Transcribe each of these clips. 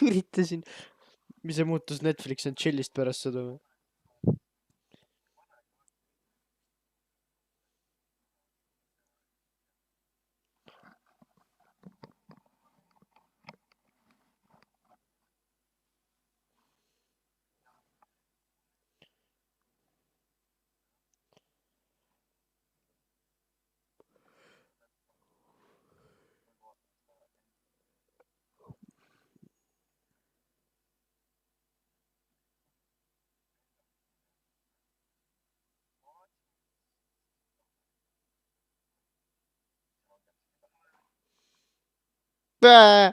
üritasin. Mis see muutus Netflix and chill'ist pärast seda või? Bää!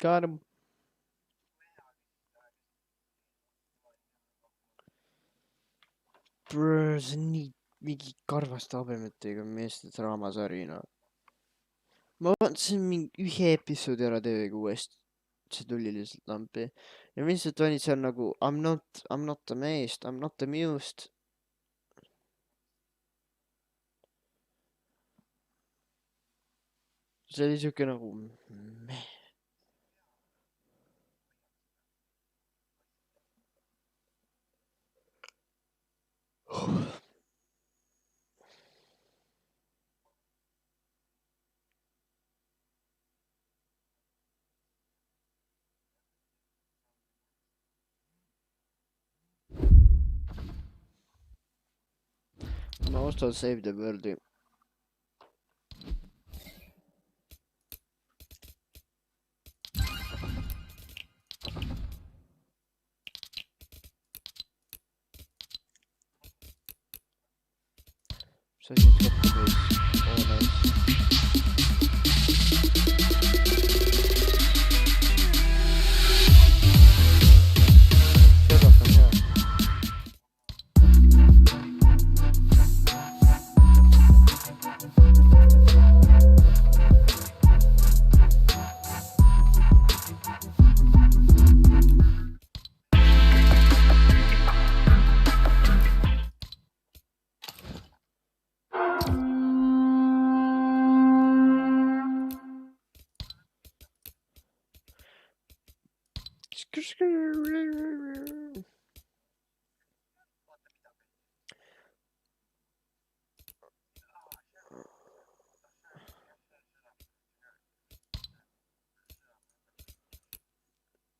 Got him. Bro, see on nii mingi karvaste habemetega meeste draamasari, no. Ma vaatasin mingi ühe episoodi ära TV-ga uuesti. See tuli lihtsalt lampi. Ja lihtsalt olid seal nagu I'm not amazed, I'm not amused. See oli siuke nagu meh. Ma ostan Save the World'i. See asi on kokku veits. Oh, nice. Seda on hea.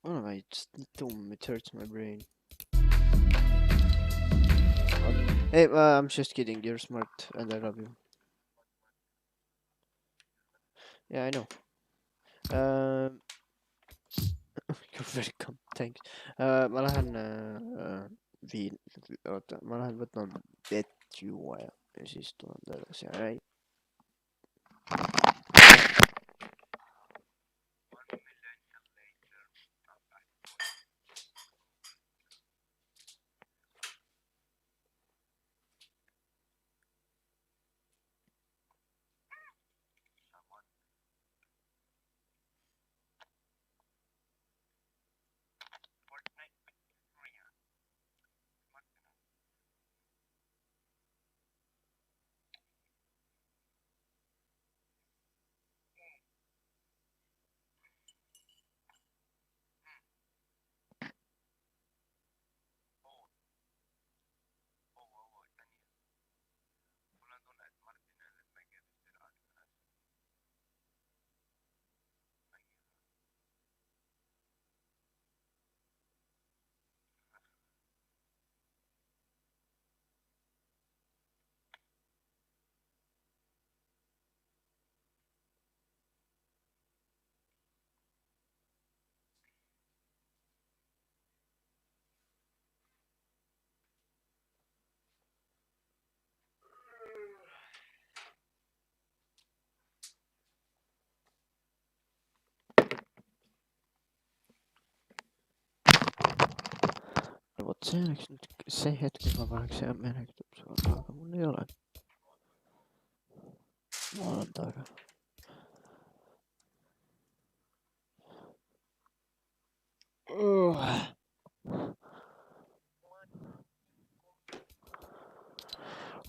What am I just dumb? It hurts my brain. Okay. Hey, I'm just kidding. You're smart and I love you. Yeah, I know. You're welcome. Thanks. Ma lähen ma lähen võtan vett juua ja siis tulen tagasi. Alright. Vot see oleks nüüd see hetk, kui ma paneks hea meelega täpselt, aga mul ei ole. Ma olen taga.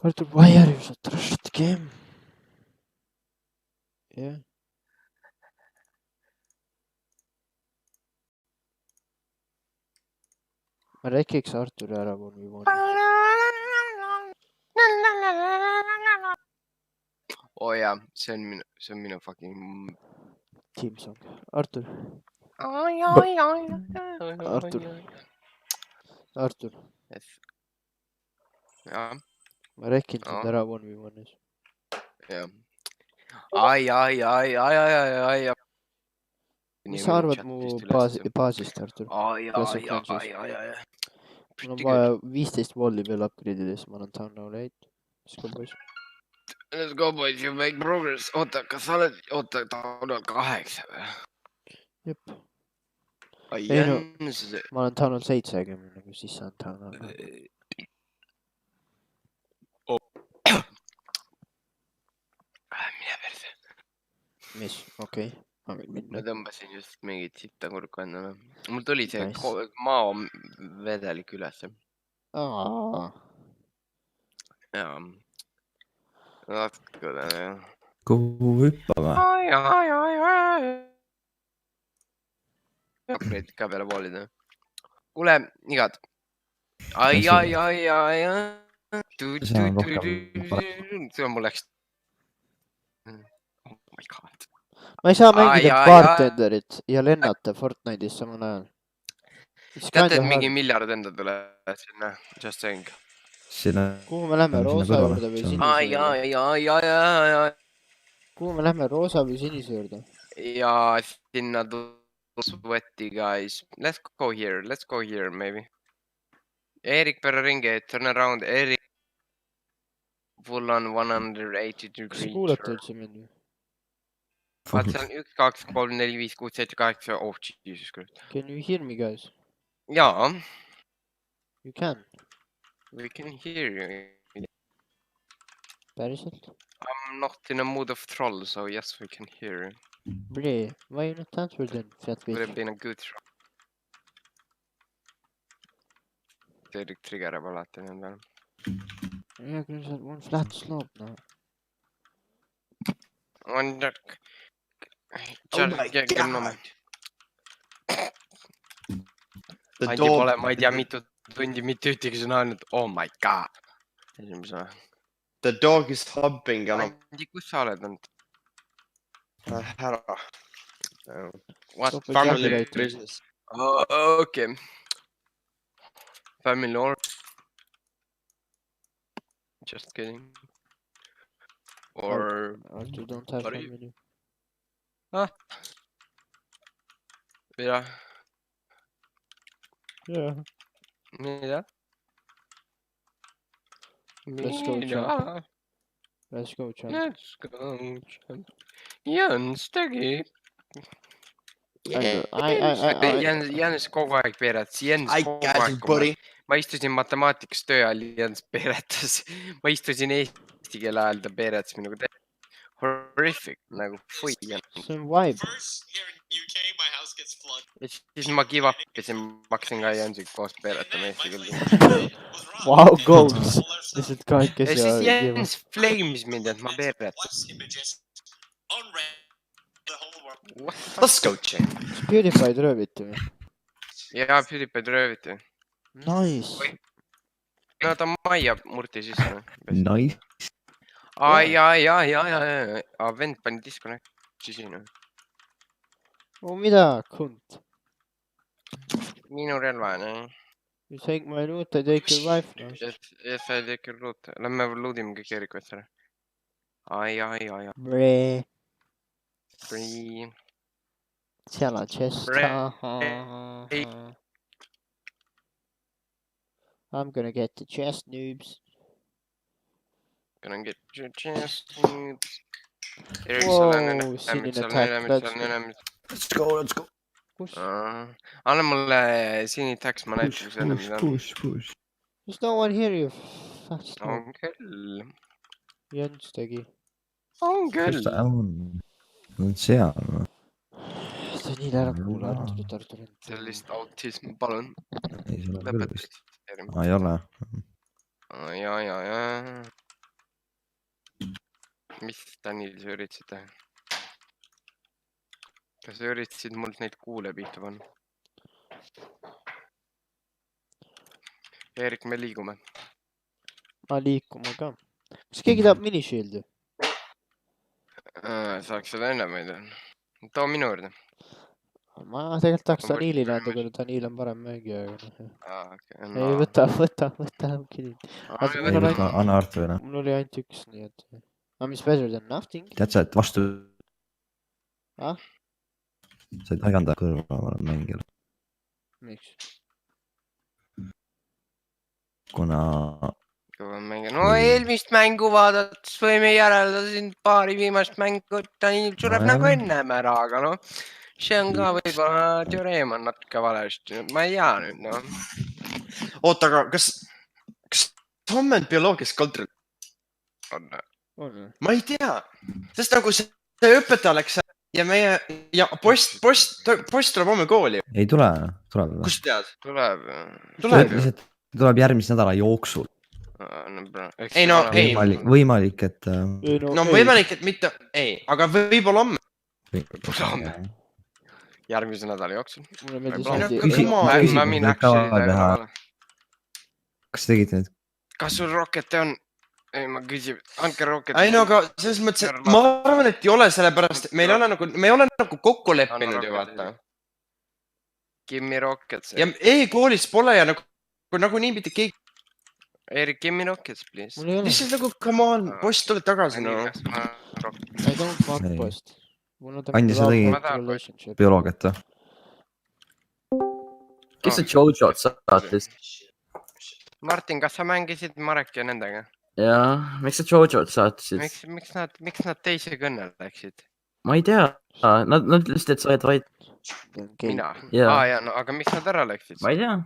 Artur, why are you so trashed the game? Yeah. ma räägiks Arturi ära 1v1. Oh jaa, see on minu fucking... Team song. Artur. Artur. Jaa. Ma räägin sind ära 1v1-is. Jah. Ai. Mis sa arvad mu baasist, Artur? Ai. Mul on vaja 15 volli veel upgrade'ida, siis ma olen town now late. Let's go, boys. Let's go, boys, you make progress. Oota, kas sa oled... Oota, ta on 8 või? Jep. Ai, Ei no, Jens. ma olen town now 70, nagu siis saan town now. Mine perse. Mis? Okei. Ma tõmbasin just mingit sitta kurku endale. Mul tuli see Nice. maavedelik ülesse. Jaa. Natuke ta, jah. Kuhu hüppama? Ai. Upgrade ka peale voolida. Kuule, igad. Ai. See on rohkem See on mul läks. Oh my god. Ma ei saa mängida bartenderit ja lennata Fortnite'is samal ajal. Teate, et mingi miljard enda tuleb sinna? Just saying. Kuhu me lähme, roosa juurde või sinise juurde? Ai. Kuhu me lähme, roosa või sinise juurde? Ja sinna sweaty guys. Let's go here maybe. Erik pööra ringi, turn around, Erik. Full on 180 Kas degrees. kuulete üldse mind? Vaat see on 1, 2, 3, 4, 5, 6, 7, 8. Oh, Jesus Christ. Can you hear me, guys? Jaa. You can. We can hear you. Päriselt? I'm not in a mood of troll, so yes, we can hear you. Bre, why you not answer then, fat Would have bitch? been a good troll. Erik triggerab alati nendel. Yeah, because one flat slope now. On that. Oh my god. The Andi dog. pole, ma ei tea, mitu tundi mitte ühtegi sõna öelnud. Oh my god. Esimesena. The dog is humping and Andi, kus sa oled olnud? ära. What? Stop it, Family copyright. business. Okay. Family or... Just kidding. Or... Artur don't have Sorry. family. Mida? Yeah. Mida? Let's go, champ. Let's go, champ. Let's go, champ. Jens tegi. Jens kogu aeg peeretas. Jens I kogu got aeg. you, buddy. Ma istusin matemaatikas töö ajal, Jens peeretas. Ma istusin eesti keele ajal, ta peeretas minuga. Horrific, nagu fui. See on vibe. Ja siis ma give up isin, ma hakkasin ka Jensiga koos peeretama eesti keele. Wow, goals. Lihtsalt Ja kahekesi siis ja Jens flames mind, et ma peeretan. Let's go, champ. Kas PewDiePie'd rööviti või? Ja PewDiePie'd rööviti. Nice. No ta majja murti sisse. Nice. Ai. Vend pani disconnect'i siin. Oh, mida? Kunt. Minu relva, ne? You take my loot, I take your wife now. Yes, I take your loot. Lähme loodime kõik Erik Vetsare. Ai. Bre. Free. Seal on chest. Bre. I'm gonna get the chest, noobs. Gonna get your chest, noobs. Wow, sinine tag. Let's go. Kus? Anna mulle sini tags, ma näitan kus enne mida on. Push. There's no one here, you fat slob. On küll. Jens tegi. On Kus küll. ta on? On seal. Ta on nii ära kuula, Artur. Sellist autism, palun. Ei, seal on küll vist. Lõpetage. Ei ole. Ja. Mis Tanil sa üritasid teha? Kas sa üritasid mult neid kuule pihta panna? Eerik, me liigume. Ma liikuma ka. Kas keegi tahab minishieldi? Saaks seda enne mõelda. Too minu juurde. Ma tegelikult tahaks On palju Danilile anda, parem kuna Danil on parem mängija. Okay. Ei, võta. Ei võta, anna Arturile. Mul oli ainult üks, nii et... Aga mis better than nothing? Tead sa, et vastu... Ah? Sa ei tohi anda kõrval mängijale. Miks? Kuna... No eelmist mängu vaadates võime järeldada siin paari viimast mängu, et Danil sureb nagu ennem ära, aga noh, see on ka võib-olla teoreem on natuke valesti. Ma ei tea nüüd, noh. Oota, aga kas homme on bioloogias kontroll? On. Ma ei tea. Sest nagu see õpetaja läks ja meie... Ja post tuleb homme kooli. Ei tule, tuleb. Kus tead? Tuleb. Tuleb järgmise nädala jooksul. Ei, no ei. Võimalik, et... No võimalik, et mitte... Ei, aga võib-olla homme. Homme. Järgmise nädala jooksul. Ma min actually... Kas tegite nüüd? Kas sul rokete on? Ei, ma küsin. Andke rokete. Ei, no aga selles mõttes, et ma arvan, et ei ole sellepärast, et me ei ole nagu kokku leppinud ju, vaata. Kimmi rokets. Ja e-koolis pole ja nagu nii mitte keegi... Eerik, Kimmi rokets, please. Lihtsalt nagu, come on, post tuleb tagasi, no. I don't fuck post. Andi, sa tegi bioloogiat või? Kes see Jojo saatis? Martin, kas sa mängisid Marek ja nendega? Jaa, miks sa Jojo saatisid? Miks nad teise kõnne läksid? Ma ei tea. Nad ütlesid, et sa oled vaid... Mina? Jaa, no aga miks nad ära läksid? ma ei tea.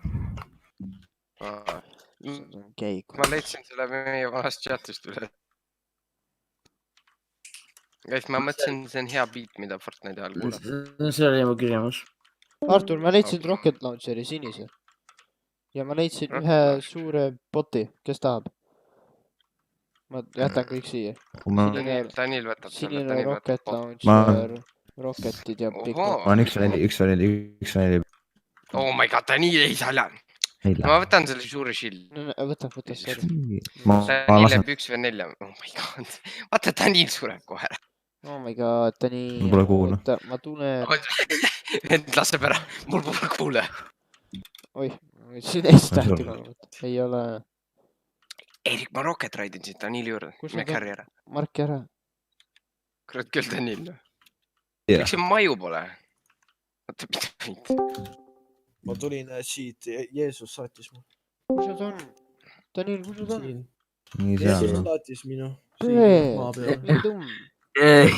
Ma leidsin selle meie vanast chatist üle. Guys, ma mõtlesin, see on hea beat, mida Fortnite'i all kuulab. See oli mu küsimus. Artur, ma leidsin Rocket Launcheri sinise. Ja ma leidsin ühe suure boti, kes tahab. Ma jätan kõik siia. Danil võtab selle. Sinine Rocket Launcher, Rocketid ja Big Bot. Ma on üks veel. Oh my god, Danil ei salja. Ma võtan selle suure shield. Võta, sorry. Danil jääb 1v4. Oh my god. Vaata, Danil sureb kohe. Oh my god, Danil. Mul pole kuule. Ma tunnen... Vend laseb ära. Mul pole kuule. Oih, siin eest tähti kolmut. Ei ole... Eerik, ma rocket raidin siit Danili juurde. Me carry ära. Marki ära. Kurat küll Danil. Miks see maju pole? Vaata, mida võid. Ma tulin siit, Jeesus saatis mu. Kus nad on? Danil, kus nad on? Jeesus saatis minu.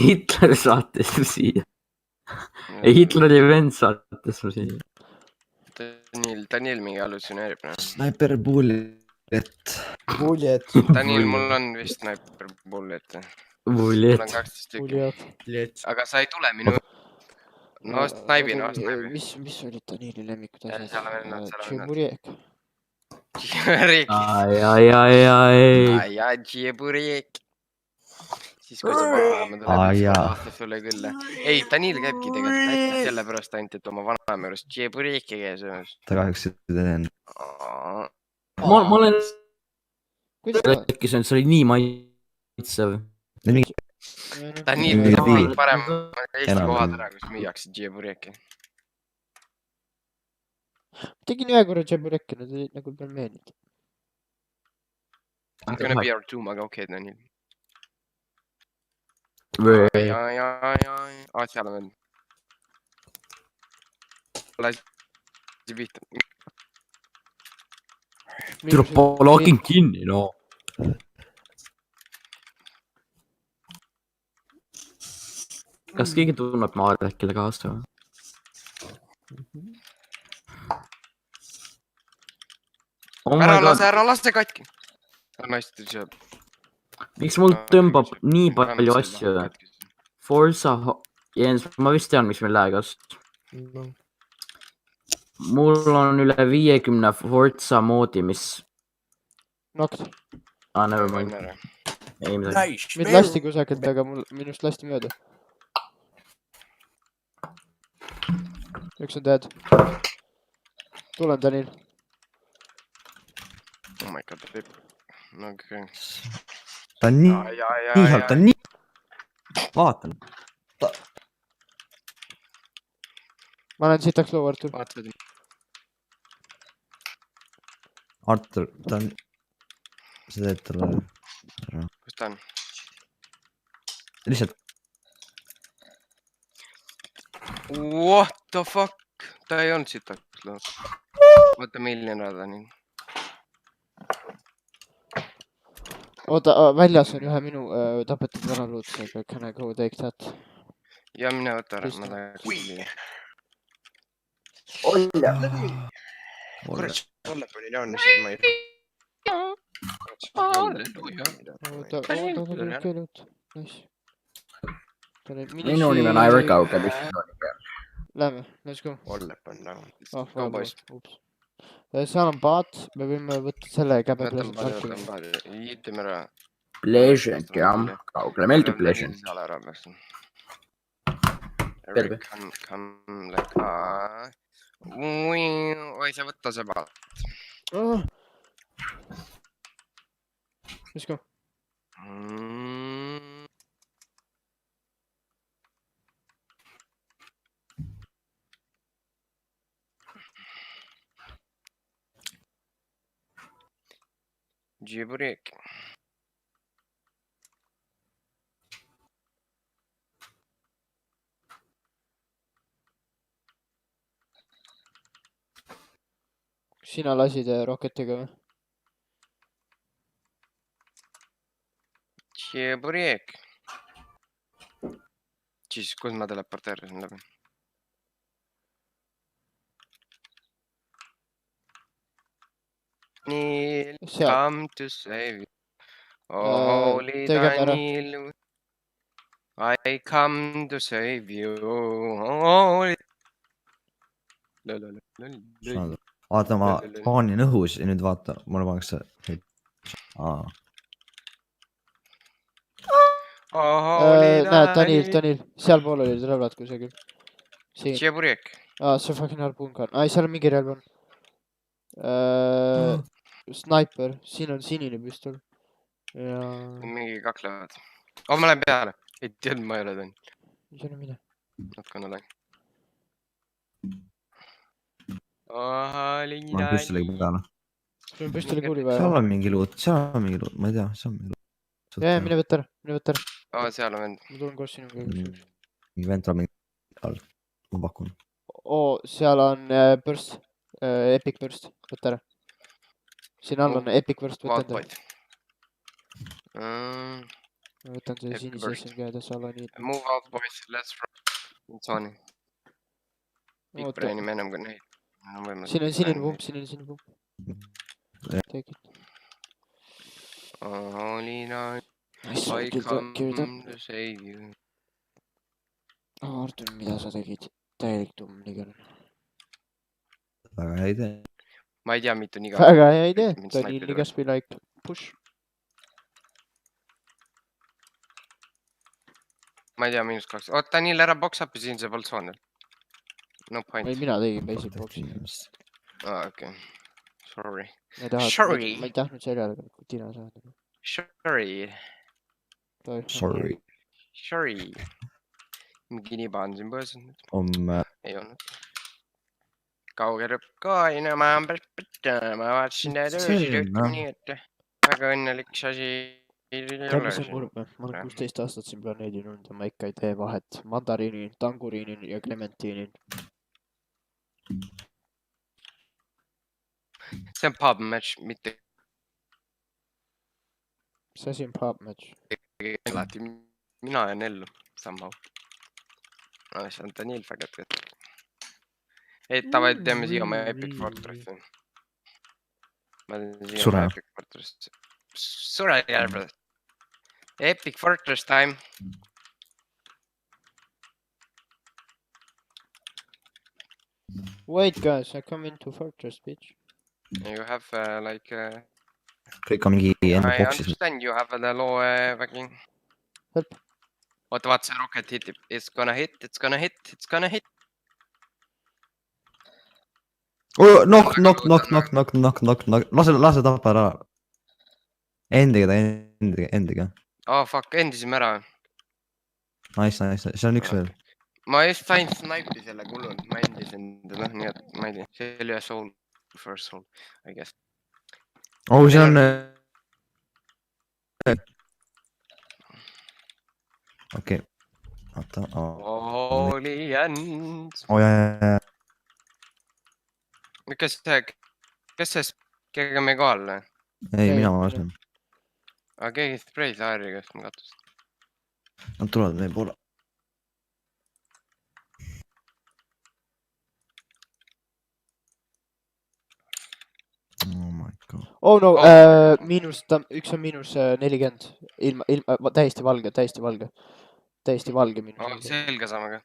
Hitler saatis mu siia. Hitleri vend saatis mu siia. Danil mingi hallutsineerib. Sniper bullet. Danil, mul on vist sniper bullet. Bullet. Mul on 12 tükki. Aga sa ei tule minu... No, snaibi. Mis olid Danili lemmikud asjad? Seal on vennad. Tšeburiek. Ai, Tšeburiek. Siis kui sa pakume, ma tuleb aastas sulle küll. Ei, Danil käibki tegelikult sellepärast ainult, et oma vanaema juures Tšeburieki käes. Ta kahjuks teen. Ma olen... Äkki see oli nii maitsev. Danil on parem Eesti kohad ära, kus müüakse Tšeburieki. Tegin ühe korra Tšeburieki, nad olid nagu pelmeenid. I'm gonna be our doom, aga okei, Danil. Seal on veel. Lasi pihta. Tuleb login kinni, no. Kas keegi tunneb Maarekile kaasa või? Ära lase katki. Miks mul tõmbab nii palju asju? Forza... Jens, ma vist tean, miks meil lähegas. Mul on üle 50 Forza moodi, mis... Nokt. Nevermind. Mind lasti kusagilt, aga minust lasti mööda. Üks on dead. Tulen, Danil. Oh my god, rip. Okei. Ta on nii halb, ta on nii... Vaatan. Ma olen sitaks loo, Artur. Vaatad. Artur, ta on... Sa teed talle... Kus ta on? Lihtsalt... What the fuck? Ta ei olnud sitaks loo. Vaata milline rada nii. Oota, väljas on ühe minu tapetud vanaluutsega. Can I go take that? Ja mine võta ära, ma tahaks tuli. Kurat, Ollep oli nii lihtsalt ma ei... Oota, okei, loot. Nice. Minu nimi on Aivar Kaugel. Lähme, let's go. Ollep on nagu... Go boys. Seal on paat, me võime võtta selle käbe Võtan paadi. Jiitime ära. Pleasant, jah. Kaugele meeldib Pleasant. Seal ära peaks. Terve. Come like... Oi, sa võtta see paat. Let's go. Džiburek. Sina lasid roketiga või? Džiburek. Siis, kus ma teleporteerisin läbi? Neil, come to save you. Oh, holy Daniel. I come to save you. Oh, Vaata, ma paanin õhus ja nüüd vaata, mulle pannakse... Näed, Tanil, seal pool olid relvad kusagil. Džiburek. See fucking harpuun ka on. Ai, seal on mingi relv on. Sniper, siin on sinine püstol. Ja... Mingi kaklevad. Oh, ma lähen peale. Ei teadnud, ma ei ole teinud. Mis on mine? Natukene lähen. Oh, ma püstoliga peale. Sul on püstoli kuuli vaja. Seal on mingi luut, ma ei tea, seal on mingi luut. Jaa, mine võtta ära. Oh, seal on vend. Ma tulen koos sinuga. Mingi vend tuleb mingi all, ma pakun. Seal on burst, epic burst, võtta ära. Siin all on epic burst, võtta enda. Ma võtan see sinise SMG ja seal on nii. Move out, boys, let's run. It's on. Big brain'i me enam kui neid. Siin on sinine pump. Take it. Holy night. I come to save you. Artur, mida sa tegid? Täielik tumm liigal. Väga hea idee. Ma ei tea, mitu niga. Väga hea idee. Ta nii ligas või like push. Ma ei tea, -2. Oota, Niil ära box up'i siin see poltsoonil. No point. Ei, mina tegin basic box'i. Okei. Sorry. Ma ei tahtnud seljale tina saada. Sorry. Mingi niba on siin põõsas nüüd. Ei olnud. Kauge rõpp ka, ma olen päris pütta. Ma vaatasin teie töösid ütleme nii, et väga õnnelik asi. Täpselt see kurb. Ma olen 16 aastat siin planeedil olnud ja ma ikka ei tee vahet mandariinil, tanguriinil ja clementiinil. See on pub match, mitte... See asi on pub match. Alati mina jään ellu, somehow. See on Daniel fäget. Ei, tavai, teeme siia oma Epic Fortressi. Ma teen siia oma Epic Fortressi. Sure järve. Epic Fortress time. Wait guys, I come into Fortress, bitch. You have like... Kõik on mingi enda I boxis. understand you have the low fucking... Help. Oota, vaata see rocket hitib. It's gonna hit. Nokk. Lase tappa ära. Endiga. Oh fuck, endisime ära. Nice. See on üks veel. Ma just sain snaipi selle kulul, ma endisin teda, nii et ma ei tea. See oli soul, first soul, I guess. See on... Okei. Oota. Holy end. Jaa. Kes see, keegi me kohal või? Ei, mina vaatasin. Aga keegi spreis Harri käest ma katust. Nad tulevad meie poole. Oh my god. Oh no, üks on -40. Ilma, täiesti valge. Täiesti valge miinus. Selge saame ka.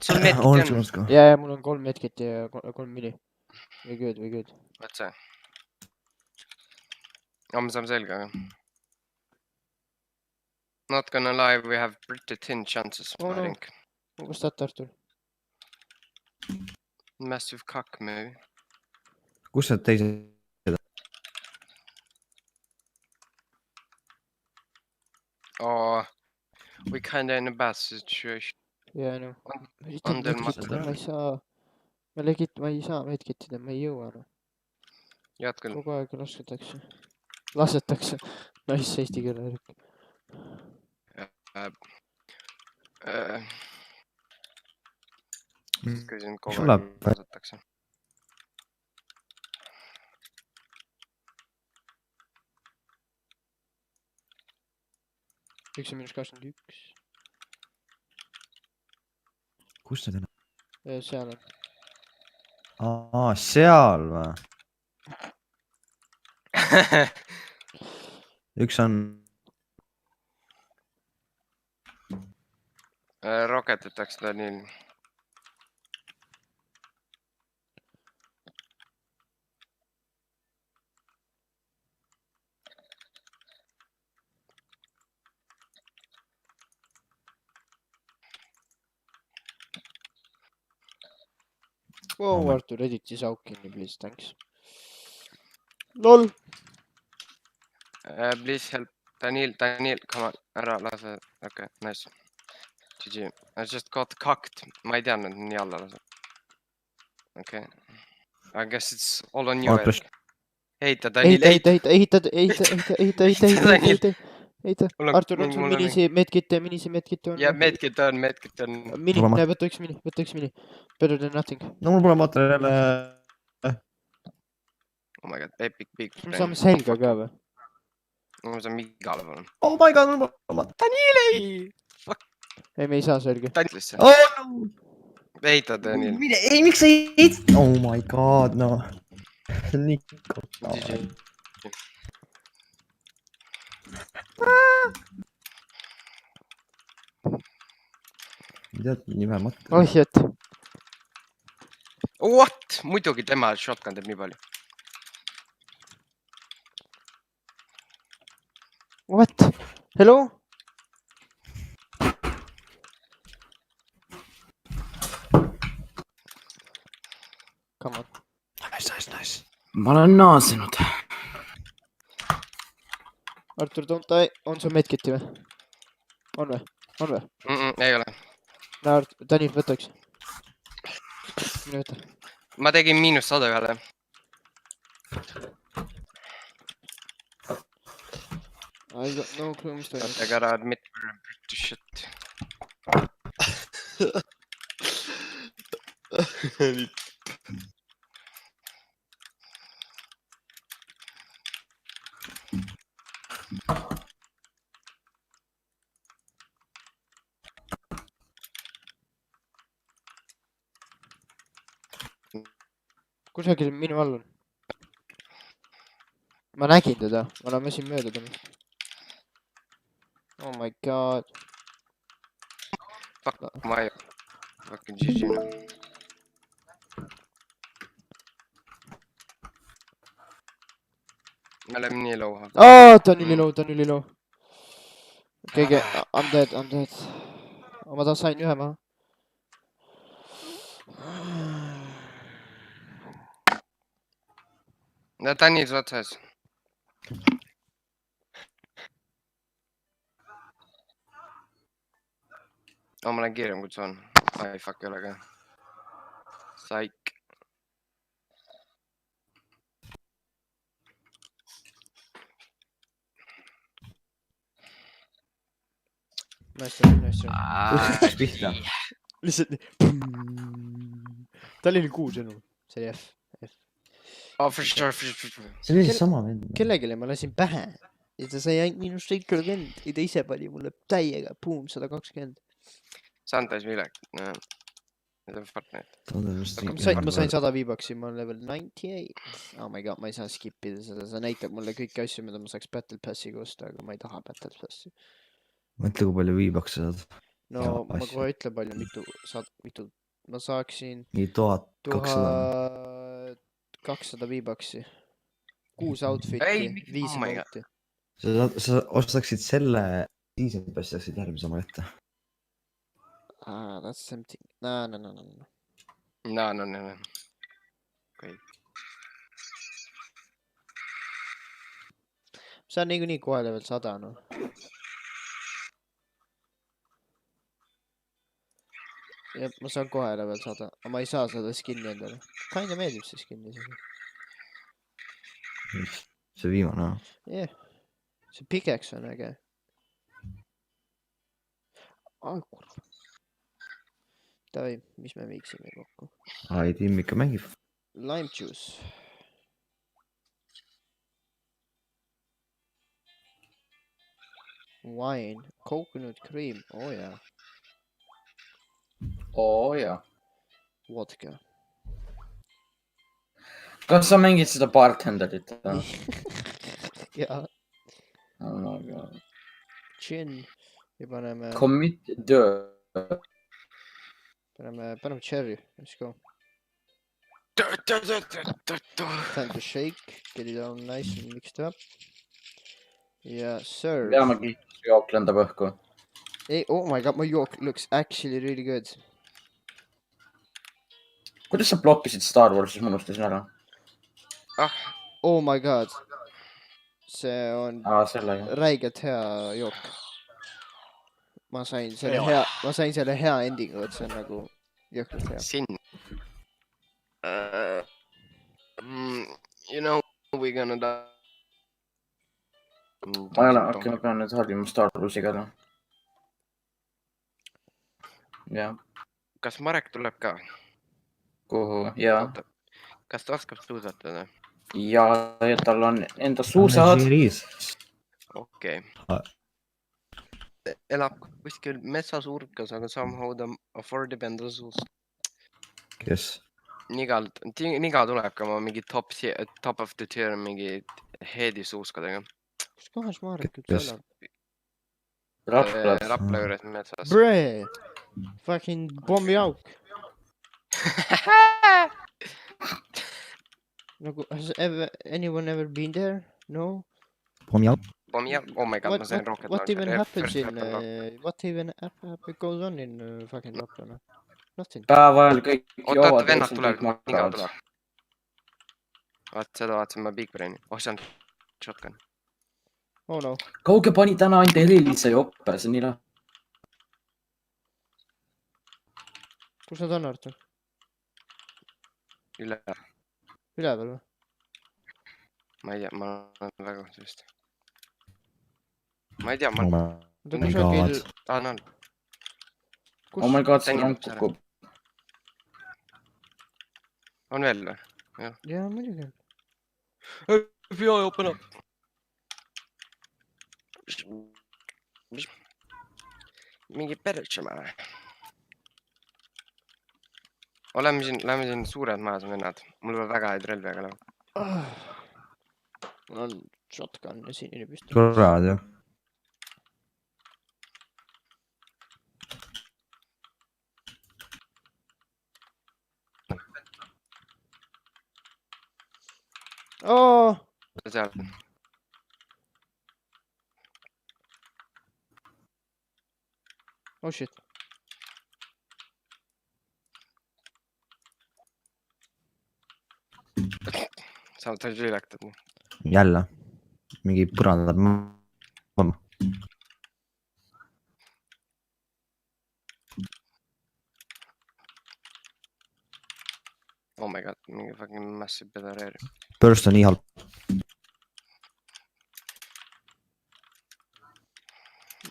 Sul medkit On on? sinust ka? Ja, mul on 3 medkit ja 3 mini. Või good. Vaat see. Me saame selge, aga. Not gonna lie, we have pretty thin chances, I think. Kus tahad, Artur? Massive cock, maybe. Kus need teised? Oh, we kinda in a bad situation. Ja, no. On teil Ma ei saa. Ma ei saa medkitida, ma ei jõua. Head küll. Kogu aeg lasetakse. Nice eesti keele. Küsin kogu aeg lasetakse. Üks on -21. Kus need on? Seal on. Seal või? Üks on... Roketitakse ta nii. Wow, Artur, edit this out kinni, please, thanks. LOL! Please help. Daniel, come on. Ära lase. Okay, nice. GG. I just got cocked. Ma ei teadnud nii alla lase. Okay. I guess it's all on you. Eita, Daniel, Eita. Artur, on sul minisi medkit on? Ja, medkit on. Mini, võta üks mini. Better than nothing. No mul pole materjale. Oh my god, epic big. Me saame selga ka või? Ma saan igale poole. Oh my god, mul pole materjale. Daniel, ei! Fuck. Ei, me ei saa selga. Danielisse. Oh no! Eita, Daniel. Ei, miks ei? Oh my god, no. See on nii GG. Tead, nii vähe materjale. Oh shit. What? Muidugi tema shotgun teeb nii palju. What? Hello? Come on. Nice. Ma olen naasnud. Artur, don't die. On sul medkiti või? On või? Ei ole. Näe, Daniel, võta üks. Mine võta. Ma tegin -100 ühele. I got no clue, mis toimub. I gotta admit we're pretty shit. Kusagil minu all on. Ma nägin teda, ma lähen mööda temast. Oh my god. Fuck my fucking GG. Me oleme nii low. Ta on üli low. Keegi, I'm dead. Ma sain ühe maha. No ta on nii otsas. Ma olen kiirem kui see on. Ai, fuck ei ole ka. Saik. Nice. Õhkus pihta . Lihtsalt tal oli 6 sõnum. See oli F. Oh, for sure. see oli siis sama vend . Kellegile ma lasin pähe. Ja ta sai ainult -70. Ja ta ise pani mulle täiega. Boom, 120. Santas Vilek. Need on Fortnite. Ma sain 100 V-Bucksi, ma olen level 98. Oh my god, ma ei saa skip ida seda. See näitab mulle kõiki asju, mida ma saaks Battle Passiga osta, aga ma ei taha Battle Passi. mõtle , kui palju V-Bucks sa saad . No Ja, ma asju. kohe ütlen palju , mitu ma saaksin nii 1200 . 1200 V-Bucksi 6 outfit'i Ei, 5 oh my god. emote'i sa ostaksid selle , season passi saaksid järgmise sama ette . that's something no No. Okei. see on niikuinii kohe level 100 noh ja ma saan kohe level 100 aga ma ei saa seda skin'i endale kinda meeldib see skin isegi see viimane . see pickaxe on äge kurb Davai, mis me viiksime kokku ai , tiim ikka mängib . lime juice wine coconut cream jaa jaa . vodka kas sa mängid seda bartenderit ? ja Oh my god . gin ja paneme Commit the . paneme cherry let's go time to shake get it all nice and mixed up ja serve peamegi jook lendab õhku . hey, oh my god my jook looks actually really good kuidas sa blokkisid Star Warsis , ma unustasin ära . oh my god see on sellega . räigelt hea jook ma sain selle hea endingu et see on nagu jõhkralt hea Sin. You know we gonna die . ma ei ole , okei , ma pean nüüd harjuma Star Warsiga ära . jah , Kas Marek tuleb ka ? kuhu ja , Kas ta oskab suusatada ? ja tal on enda suusad . Okei . Elab kuskil metsasurkas , aga somehow ta affordib enda suust . kes ? Niga tuleb ka oma mingi top of the tier mingi headi suuskadega . kus kohas Marek üldse Kes? elab Rapla juures metsas . bre fucking pommiauk nagu has anyone ever been there no Oh my god , ma sain rocket what even happens in launcheri . what even goes on in fucking Rapla nothing päeval kõik oota , vennad tulevad , niga tuleb . vaat seda vaatasin ma Big Braini . See on shotgun . oh no kauge pani täna ainult erilise joppe , see on nii lahe . kus nad on Artur üleval või Ma ei tea , ma olen väga sellist . Ma ei tea , ma ta kusagil annan . Oh my god , see rong kukub . On veel või ? jaa muidugi Pea open up . Mingi peritsema või ? Lähme siin suured majas vennad . Mul pole väga häid relvi , aga mul on shotgun ja sinine püstol tulevad jah ? seal . oh shit sa oled sülektad. jälle . mingi põrandab . Oh my god, mingi fucking massive pedareeri. Burst on nii halb .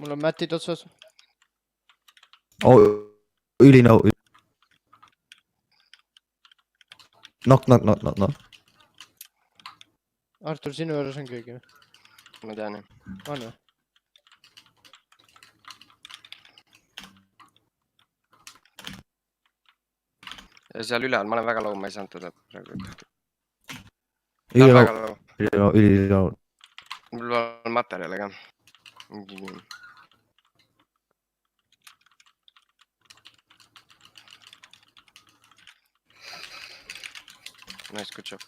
mul on mätid otsas . Ülinõu . Knock . Artur , sinu juures on keegi või ? Ma tean jah . On või ? Ja seal üleval , ma olen väga low , ma ei saanud teda praegu . Ülinõu . mul on materjale ka . Nice , good job .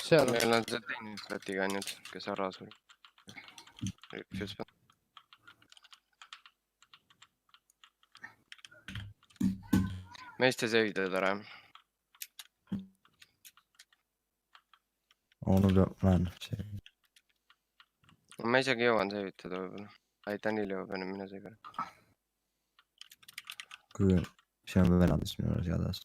seal on . meil on see teine slatiga on nüüd , kes ära suri . meeste sevidad ära . näen . ma isegi jõuan sevitada võib-olla . ai , Tanil jõuab enne mine seega . kui see on venades minu juures igatahes .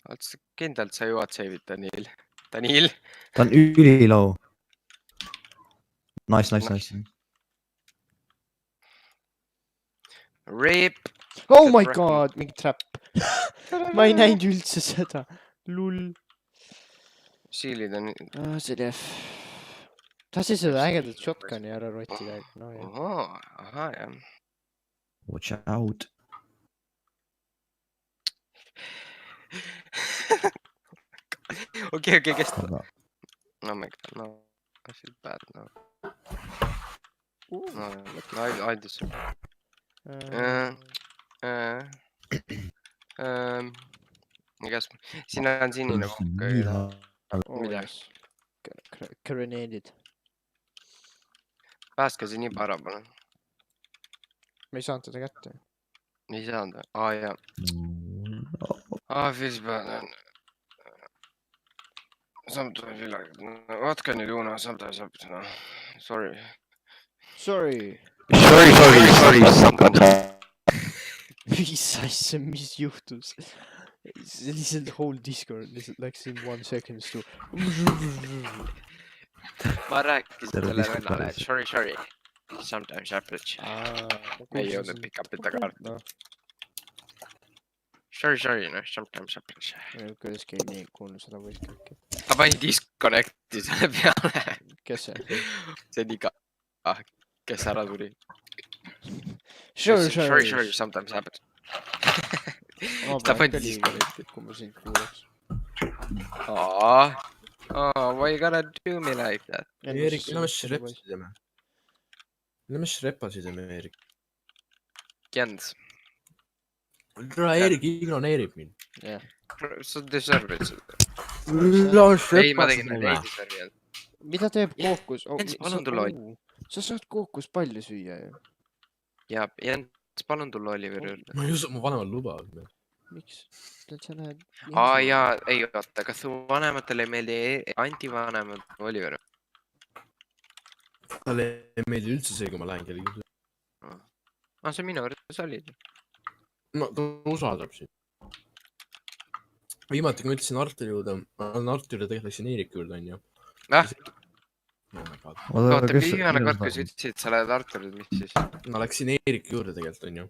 oled sa kindlalt , sa jõuad sevida , Tanil ? Tanil ? ta on ülinõu . Nice . Rip . Oh my god , mingi trap . ma ei näinud üldse seda . Lull . Siilid on . see oli F . tahtsin seda ägedat shotgun'i ära rottida . no jah . ahah jah . Watch out . okei , kes ta ? no my god , no . I feel bad now . no , I deserve . Kas , siin on sinine kokk . mida ? Grenade'id . päästke see nii para pole . ma ei saanud teda kätte . ei saanud või ? aa jaa . feels bad . Sometimes you like , what can you do now , sometimes you know , sorry . Sorry . Sorry , mis asja , mis juhtus ? see lihtsalt whole Discord lihtsalt läks in 1 second to . ma rääkisin sellele vennale , et sorry , sometimes happens . ei jõudnud pikalt kaarti . Sorry , noh , sometimes happens . kuidas keegi nii kuulnud seda võis kõike . ta pani disconnect'i selle peale . kes see ? see on iga , kes ära tuli . Sorry , sometimes happens . ma ta pani praegu disconnect'i . kui ma sind kuulaks . Why you gotta do me like that ? Eerik , mille me siis repasid teeme , Eerik ? Jens , Eerik ignoreerib mind . jah . sa deserve'id seda . ei , ma tegin need , ei deserve'i . mida teeb kookus ? Jens, palun tule sa saad kookus palju süüa ju . ja Jens , palun tulla Oliveri juurde . ma ei usu , mu vanemad lubavad . miks ? sa näed . jaa , ei oota , kas su vanematele ei meeldi antivanemad Oliver ? talle ei meeldi üldse see , kui ma lähen kellegi . see minu juures oli . no ta usaldab sind . viimati , kui ma ütlesin Arturi juurde , ma olen Arturile tegelikult läksin Eeriku juurde , onju . oota , viimane kord , kui sa ütlesid , et sa lähed Arturile , mis siis ? ma läksin Eeriku juurde tegelikult , onju .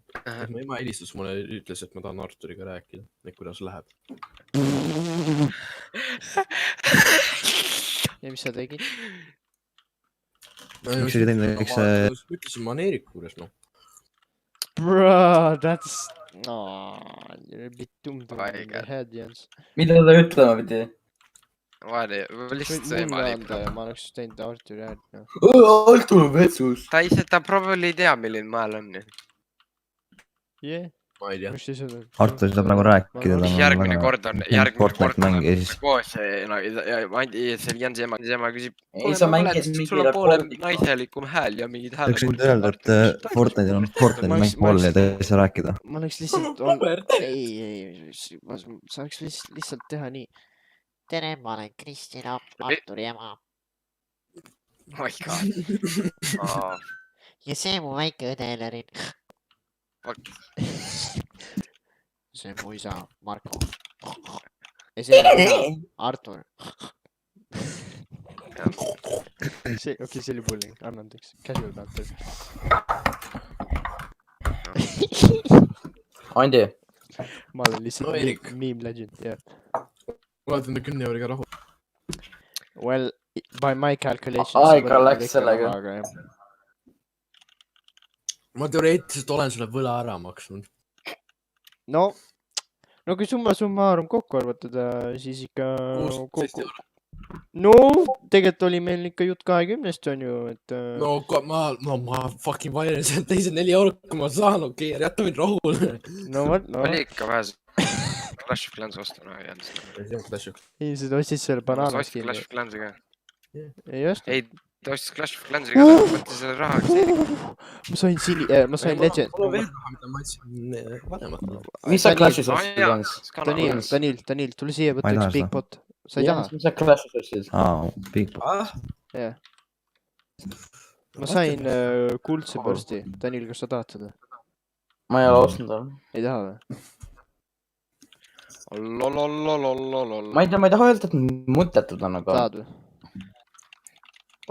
mu ema helistas mulle , ütles , et ma tahan Arturiga rääkida , et kuidas läheb . ja mis sa tegid ? ütlesin , ma olen Eeriku juures , noh . Bro , that's . You're a bit dumb in the head , Jens . mida ta ütlema pidi ? lihtsalt see mulle ema anda ja ma oleks teinud Arturi häält , noh . Artur on vetsus . ta probably ei tea , milline maal on . jah , ma ei tea . mis siis on ? Artur saab nagu rääkida . mis järgmine kord on , Fortnite mäng ja siis . koos , see Jansi ema küsib . Ei, sa mängisid mingi sul on poole rekordi- naiselikum hääl ja mingid ta oleks võinud öelda , et Fortnite'il on Fortnite'i mäng pool ja ta ei saa rääkida . ma oleks lihtsalt ei , sa oleks lihtsalt teha nii . tere , ma olen Kristina , Arturi ema Oh my god . ja see mu väike õde Elerin . see mu isa Marko . ja see mu isa Artur . see , okei , see oli bullying , anna andeks , casual banter . Andi , ma olen lihtsalt No, Erik. meme legend , jah . ma olen enda 10 euriga rahul . Well , by my calculations . Aega läks sellega. . ma teoreetiliselt olen sulle võla ära maksnud . no kui summa summarum kokku arvutada , siis ikka . 16 euro . no tegelikult oli meil ikka jutt 20-st on ju , et . ma fucking vailen sealt teised 4 eurot , kui ma saan , okei , jäta mind rahule . no vot , no oli ikka vähe Clash of Clans osta , no ei olnud . inimesed ostsid selle sa banaanast ostsid kinni Clash . of Clansi ka ? ei ostnud . ei , ta ostis Clash of Clansi ka , võtta selle raha . ma sain Legend . mul on veel raha , mida ma andsin vanematele . mis sa Clash'is ostsid , Jens ? Daniel , tule siia , Ma võta ei üks taha big seda. pot . sa ei taha ? mis sa Clash'is ostsid ? Big Boss . jah . ma sain kuldse pörsti . Daniel , kas sa tahad seda ? ma ei ole ostnud . ei taha või ? ma ei tea , ma ei taha öelda , et mõttetud on , aga tahad või ?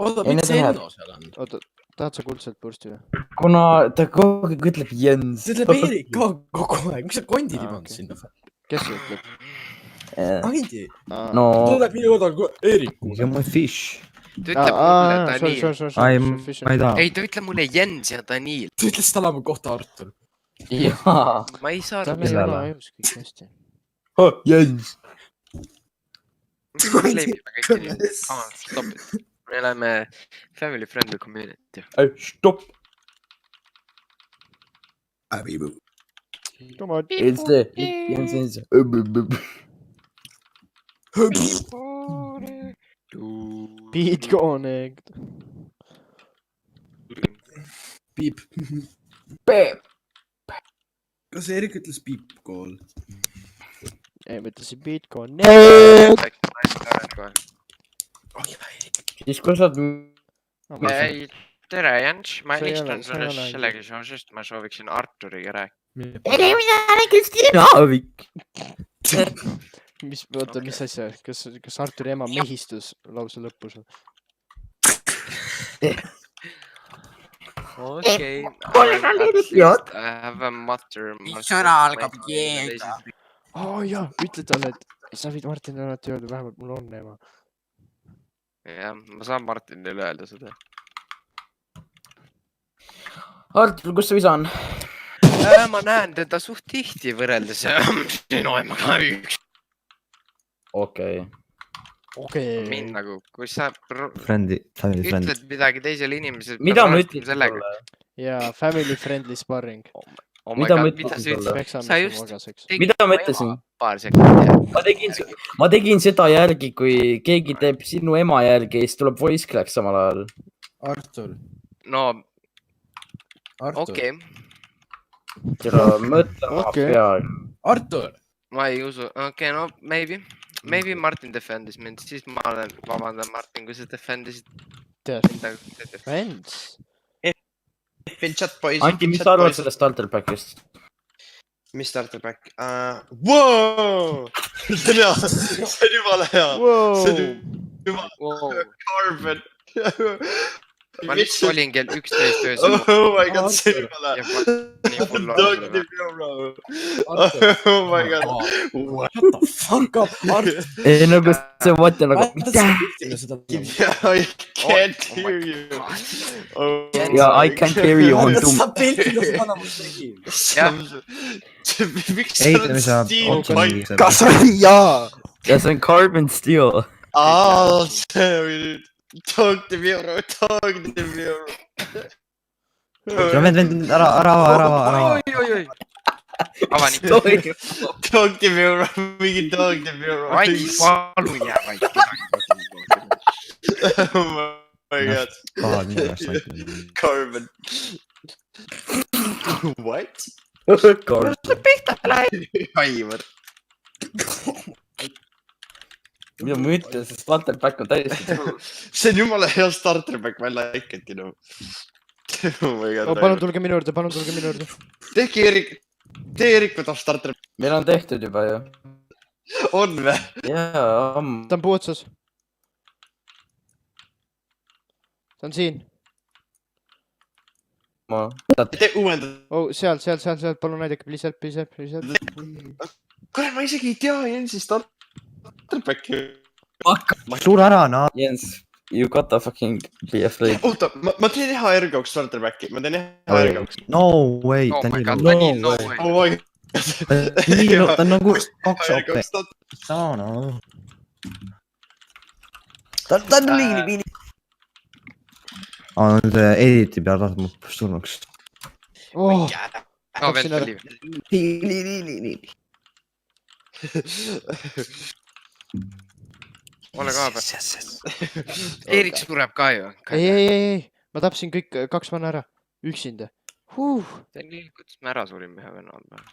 oota , Ei, mis need see on Enno seal on ? oota , tahad sa kuldset pursti või ? kuna ta kogu aeg ütleb Jens . see ütleb Eerik ka kogu aeg , miks sa kondi ei pannud okei. sinna ? kes see ütleb ? Andi , no tuleb minu kodu Eerik . see on mu fish . ta ütleb mulle Daniil . ma ei taha . ei , ta ütleb mulle Jens ja Daniil . ta ütles tänava kohta Artur . jaa , ma ei saa tal aru , ei Millele? ole ajus kõik hästi . Jens . miks me kleebime kõiki nii . Stopp , me oleme family friendly community . stopp . come on . Jens . Beat connect . Piip . Peep . kas Eerik ütles piip kool ? ei , ma ütlesin beat connect . siis kui sa oled , ei , tere Jens , ma See ei ole- helistan see ei sulle ole sellega seoses , ma sooviksin Arturiga rääkida . mis , oota , mis asja , kas Arturi ema mehistus lause lõpus või ? okei . idiot. I have a mother . sõna algab J-ga. aa jaa , ütle talle , et sa võid Martinile alati öelda , vähemalt mul on ema . jah , ma saan Martinile öelda seda . Artur , kus su isa on ? ma näen teda suht tihti võrreldes sinu emaga . okei . okei . mind nagu , kui sa Friendly , family friend . ütled midagi teisele inimesele . mida ma ütlesin sulle ? jaa , family friendly sparring . Mida ma ütlesin sulle? Sa just tegid Mida ma mu ütlesin? ema paar sekundit . ma tegin seda järgi , kui keegi teeb sinu ema järgi ja siis tuleb voice crack samal ajal . Artur , no Artur , okei , tere , mõtle oma Okei. peal . Artur , ma ei usu , okei , no maybe Martin defendis mind , siis ma olen , vabandan Martin , kui sa defendisid mind . Friends . Fin chat boys . Anti , mis sa arvad ? sellest starter pack'ist ? mis starter pack ? Wow! see on hea , see on jumala hea . see on jumala carbon . ma lihtsalt olin kell 11 öösel . Oh my god , see on jumala ja hea . nii hull Dog oli the seda . bro . Artur , Oh my god . what the fuck up , Artur . ei nagu see what on nagu , mida ? I can't hear you . ja I can't hear you on sa Zoom . piltida seda ma tegin . miks ehitamise saab otsa mingi selle . kas oli jaa ? ja see on carbon steel . Dog the bro , dog the bro . vend , ära ava . oi , oi , oi . avanik . Don't give me a mingi don't give me a Adi , palun jää vaid . Oh my god . tahad minu käest vaikida ? Carbon . What ? Aivar . mida ma ütlen , see starter pack on täiesti true . see on jumala hea starter pack , ma ei like no . Oh my god . palun tulge minu juurde , palun tulge minu juurde . tehke Erik , tee Erik võtab starter . meil on tehtud juba ju . on vä ? jaa , ammu . ta on puu otsas . ta on siin . tee uuendada . oh , seal , palun näidake , please help . kuule , ma isegi ei tea Jensi starter pack'i . tule ära , noh . Jens , you gotta fucking be afraid . oota , ma teen HR jaoks starter pack'i , ma teen HR jaoks . no way , Oh ta my nii god , nagu , Daniel , no way . Oh my god . ta on nagu kaks ope . noh . ta on liini . aa , nüüd editi peal tahad mu surnuks . oh , no vend oli . ole ka peal . Erik sureb ka ju . ei , ma tapsin kõik kaks vana ära , üksinda . kuidas me ära surime ühe venna all ?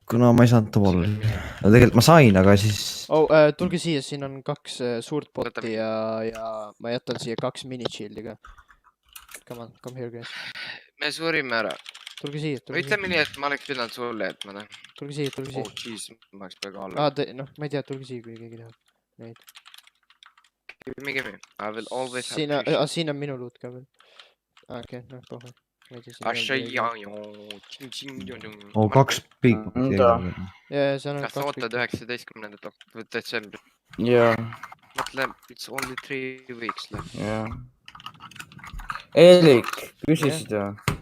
kuna ma ei saanud tool . tegelikult ma sain , aga siis . oh , tulge siia , siin on kaks suurt botti ja ma jätan siia kaks mini-shield'i ka . Come on , come here guys . me surime ära . tulge siia , ütleme nii , et ma oleks pidanud sulle jätma . tulge siia . oh jeez , ma oleks peaaegu alla . noh , ma ei tea , tulge siia , kui keegi tahab neid . Give me , I will always have siin on minu loot ka veel . okei , noh , pohhu . oo , kaks pikki . jaa , see on kas sa ootad 19. detsembrit ? jaa , mõtle , it's only 3 weeks left . jaa . Erik , küsisid või ?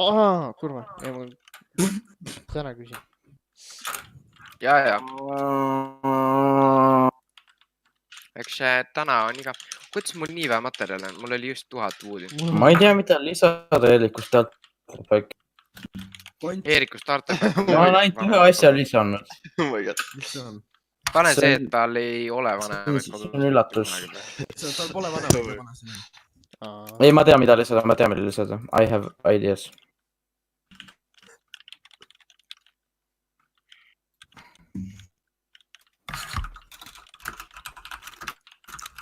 ahaa , kurva . täna küsin . ja . eks täna on iga , kuidas mul nii vähe materjale on , mul oli just 1000 wood'i . ma ei tea , mida lisada Eerikust sealt . Eerikust starter . ma olen ainult ühe asja lisanud . Oh my god . pane see , et tal ei ole vanemat . see on üllatus . tal pole vanemat . ei , ma tean , mida lisada , ma tean , mida lisada . I have ideas .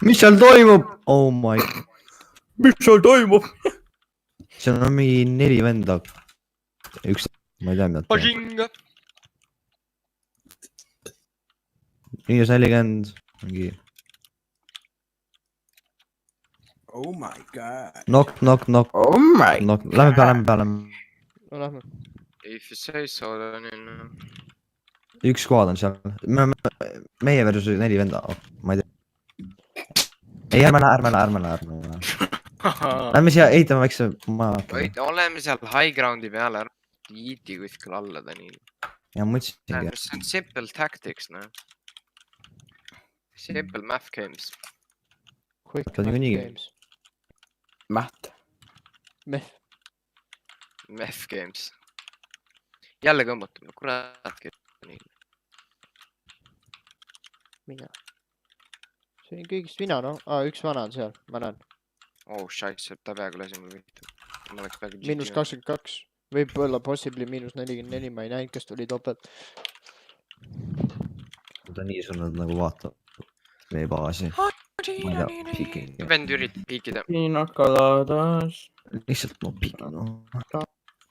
mis seal toimub ? oh my . mis seal toimub ? seal on mingi 4 venda . üks , ma ei tea , mida . Pažinga . -40 , mingi . Oh my god . knock , oh my . lähme peale . no lähme . If you say so , then . üks koad on seal . meie versus 4 venda , ma ei tea . ei , ärme lähe . Lähme siia ehitame väikse maja . oleme seal high ground'i peal , ära tiiti kuskil alla , Daniel . ja mõtlesingi , see on simple tactics , noh . Simple math games . Quick Ta on niikuinii- games . Mäht . Math games . jälle kõmmutab , kurat . mina . see on kõigist mina , noh . üks vana on seal , ma näen . oh scheisse , ta peaaegu lasi mul pihta . ma oleks peaaegu . -22 . võib-olla possibly -44, ma ei näinud , kas tuli topelt . ta nii surnud nagu vaatab meie baasi . vend üritab piikida . piinakaladas . lihtsalt ma pikin , noh .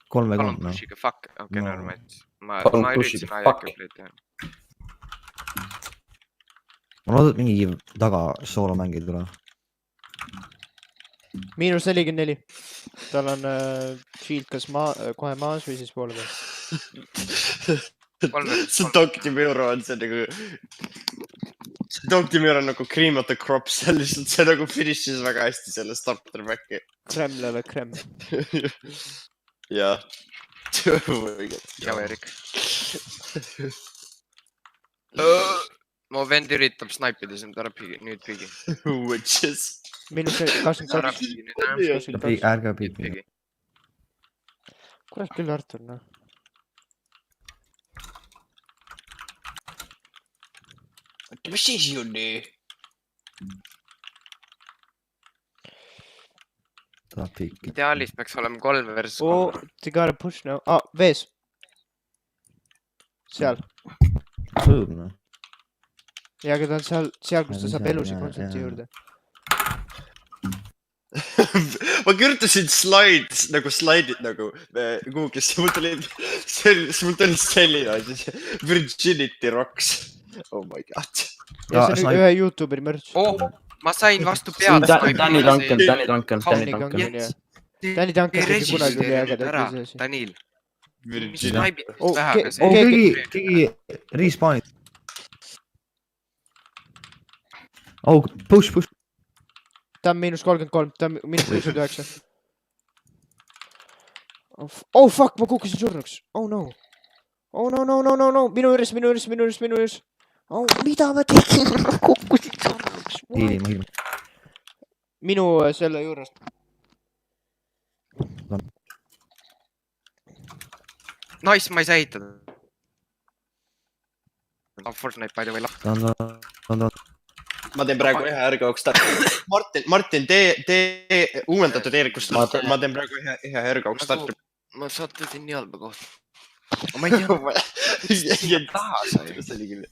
3 palun või 3 , noh . push'iga , fuck , okei , No. normal . ma Palun üritasin push'iga, ajakalt fuck. teha . ma loodan , et mingi taga soolomäng ei tule . -44 . tal on shield kas kohe maas või siis poole peal . see Doctimiro on see nagu . see Doctimiro on nagu cream of the crop , see lihtsalt , see nagu finish'is väga hästi selle starter back'i . Kremlile Kreml . jah . tšau , Erik . mu vend üritab snaipida sind , ära pigi , nüüd pigi . Witches . ära -22 . pigi nüüd enam . ärge pigi . pigi . kurat küll , Artur , noh . mis siis oli? tahab pikki . ideaalis peaks olema 3 versus 3 Oh, they gotta push now . vees . seal . sõõm . ja aga ta on seal , kus ta Aga saab seal, elusid jaa, kontsepti jaa. juurde . ma kirjutasin slides nagu slaidid nagu kuhugisse , mul tuli selline asi . Virginity rocks . Oh my god . ja see on ühe Youtuberi märts . oh , ma sain vastu pead . Danny Duncan , Danny Duncan , Danny Danny Duncan . Duncan , jah . Danny Duncan tegi kunagi üli ägedat ära , asja . Danil . mis Virginity . snaibid Oh, vähe , aga oh , see . keegi respawn'i . oh , push . ta on -33 , ta on -69 . oh fuck , ma kukkusin surnuks . oh no . oh no , minu juures . oh , mida ma tegin ? ma kukkusin surnuks . hiilima . minu selle juures . Nice , ma ei saa ehitada . Fortnite by the way . ma teen praegu ühe ärgauks starti . Martin , tee uuendatud Eerikust starti . ma teen praegu ühe ärgauks starti . ma sattusin nii halba kohta . ma ei tea , taha sai . see oli küll .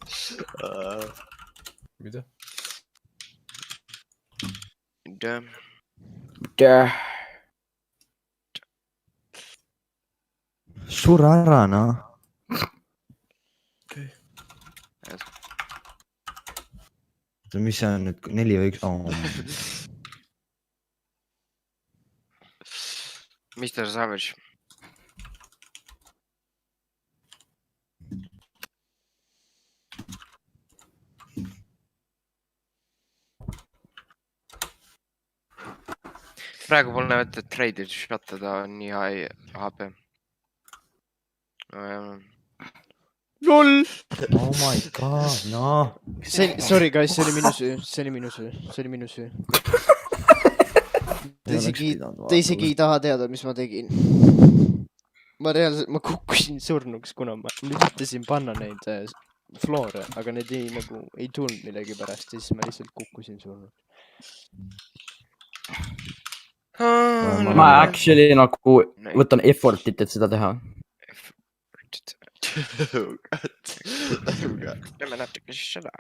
mida ? sure ära , noh . mis see on nüüd , 4 või 1 oh. ? Mr Savage . praegu pole näha , et trade'i shot'e ta on nii high HP . lol . oh my god , noh . Sorry guys , see oli minu süü . Te isegi ei taha teada , mis ma tegin . ma reaalselt , ma kukkusin surnuks , kuna ma üritasin panna neid floore , aga need ei tulnud millegipärast ja siis ma lihtsalt kukkusin surnuks . ma actually nagu võtan effort'it , et seda teha . teeme natuke siis seda .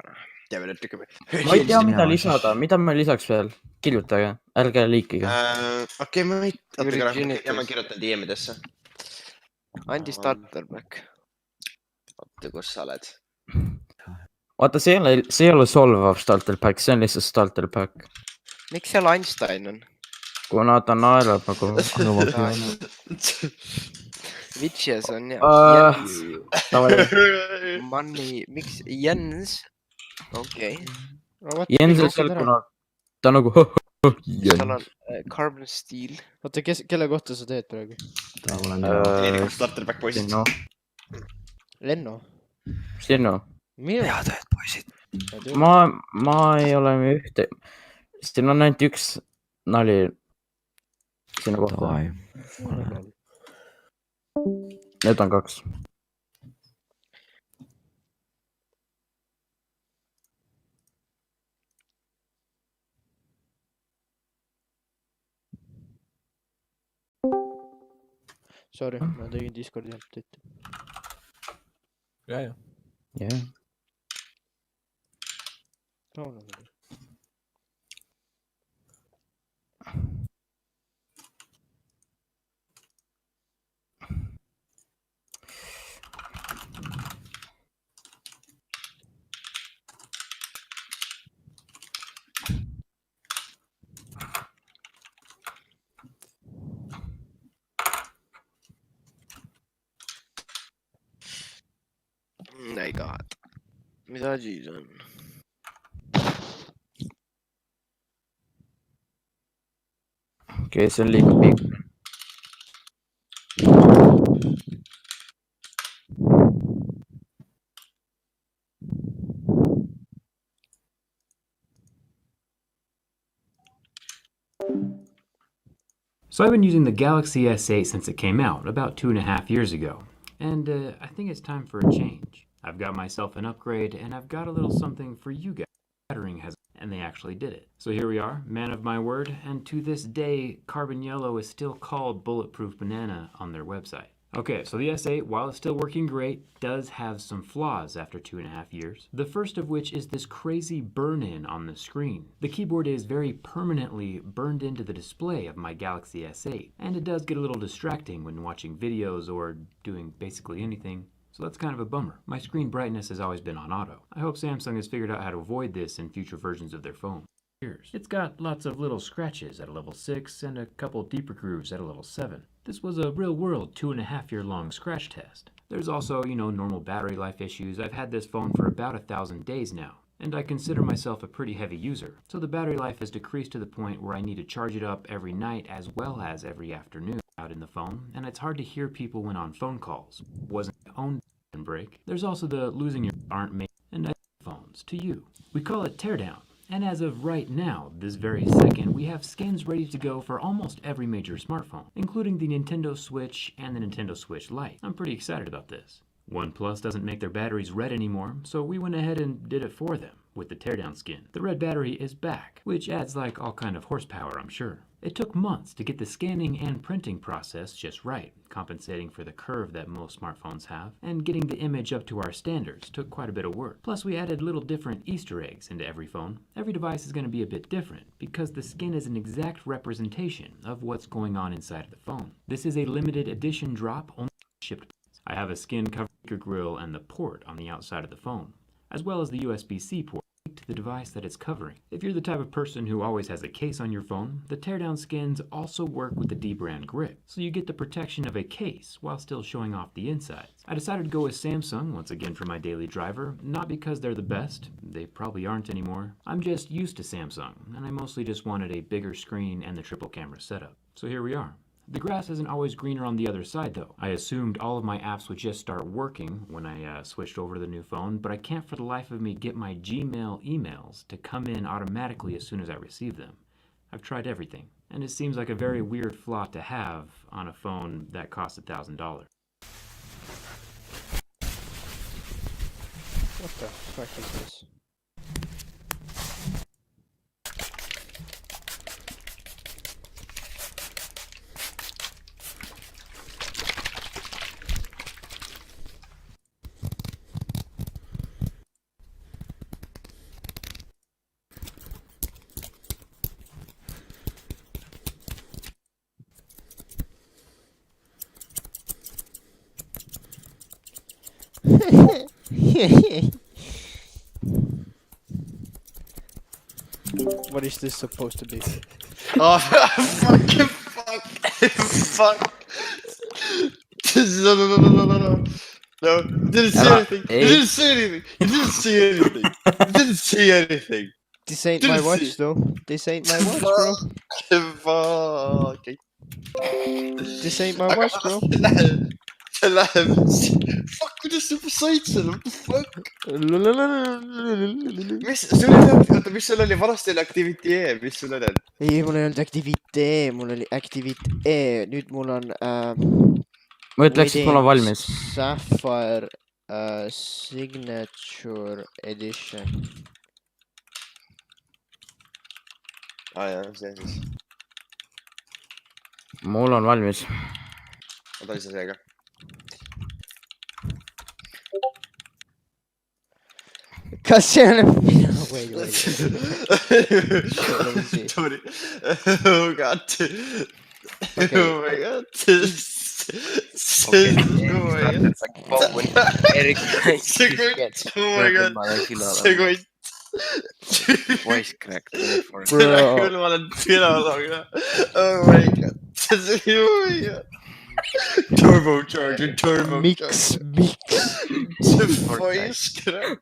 ma ei tea , mida lisada , mida ma lisaks veel , kirjutage , ärge liikige . okei , ma ei , Virginitas. ja ma kirjutan DM-idesse . Andi starter back . oota , kus sa oled ? vaata , see ei ole solvav starter pack , see on lihtsalt starter pack . miks seal Einstein on ? kuna ta naerab nagu . Witches on Jens. Money , miks Jens ? okei . Jens on seal , kuna ta nagu . seal on carbon steel . oota , kelle kohta sa teed praegu ? starter back poisid . Lenno ? Sinu . minu ? tööd , poisid . ma ei ole ühte , siin on ainult üks nali sinu kohta . Need on 2 . Sorry , ma tegin Discordi update'i . ja . jah . My god . mida siis on ? okei , see on liiga pikk . So I've been using the Galaxy S8 since it came out, about 2.5 years ago. And I think it's time for a change. I've got myself an upgrade, and I've got a little something for you guys. And they actually did it. So here we are, man of my word, and to this day, Carbon Yellow is still called Bulletproof Banana on their website. Okay, so the S8, while it's still working great, does have some flaws after 2.5 years. The first of which is this crazy burn-in on the screen. The keyboard is very permanently burned into the display of my Galaxy S8, and it does get a little distracting when watching videos or doing basically anything. So that's kind of a bummer. My screen brightness has always been on auto. I hope Samsung has figured out how to avoid this in future versions of their phone. It's got lots of little scratches at a level 6 and a couple deeper grooves at a level 7. This was a real-world 2.5-year long scratch test. There's also, normal battery life issues. I've had this phone for about 1,000 days now, and I consider myself a pretty heavy user. So the battery life has decreased to the point where I need to charge it up every night as well as every afternoon out in the phone, and it's hard to hear people when on phone calls. Wasn't my own break. There's also the losing your aren't made and phones to you. We call it teardown. And as of right now, this very second, we have skins ready to go for almost every major smartphone, including the Nintendo Switch and the Nintendo Switch Lite. I'm pretty excited about this. OnePlus doesn't make their batteries red anymore, so we went ahead and did it for them with the teardown skin. The red battery is back, which adds like all kind of horsepower, I'm sure. It took months to get the scanning and printing process just right, compensating for the curve that most smartphones have, and getting the image up to our standards took quite a bit of work. Plus we added little different Easter eggs into every phone. Every device is going to be a bit different, because the skin is an exact representation of what's going on inside of the phone. This is a limited edition drop only shipped. I have a skin cover grill and the port on the outside of the phone, as well as the USB-C port to the device that it's covering. If you're the type of person who always has a case on your phone, the teardown skins also work with the D-brand grip, so you get the protection of a case while still showing off the insides. I decided to go with Samsung once again for my daily driver, not because they're the best, they probably aren't anymore. I'm just used to Samsung, and I mostly just wanted a bigger screen and the triple camera setup. So here we are. The grass isn't always greener on the other side though. I assumed all of my apps would just start working when I switched over to the new phone, but I can't for the life of me get my Gmail emails to come in automatically as soon as I receive them. I've tried everything, and it seems like a very weird flaw to have on a phone that costs $1,000. What the fuck is this? What is this supposed to be? Oh, fucking fuck. No. No, you didn't see anything. You didn't see anything. You didn't see anything. You didn't see anything. This ain't my Didn't watch see. though. This ain't my watch, bro. Fuck. This ain't my watch, bro. Fuck with the super sites, what the fuck? Mis sul oli vanasti oli Activity E, mis sul oli? ei, mul ei olnud Activity E, mul oli Activity E, nüüd mul on ma ütleks, et mul on valmis. Sapphire Signature Edition. Jah, see siis. Mul on valmis. Oota, oli see ka? Kas see on... Wait. Sorry. Oh god. Okay. Oh my god. Oh my god. Sekund. Voice crack. Küll ma olen pidanud. Oh my god. Oh my god. Turbocharger. Miks? Voice crack.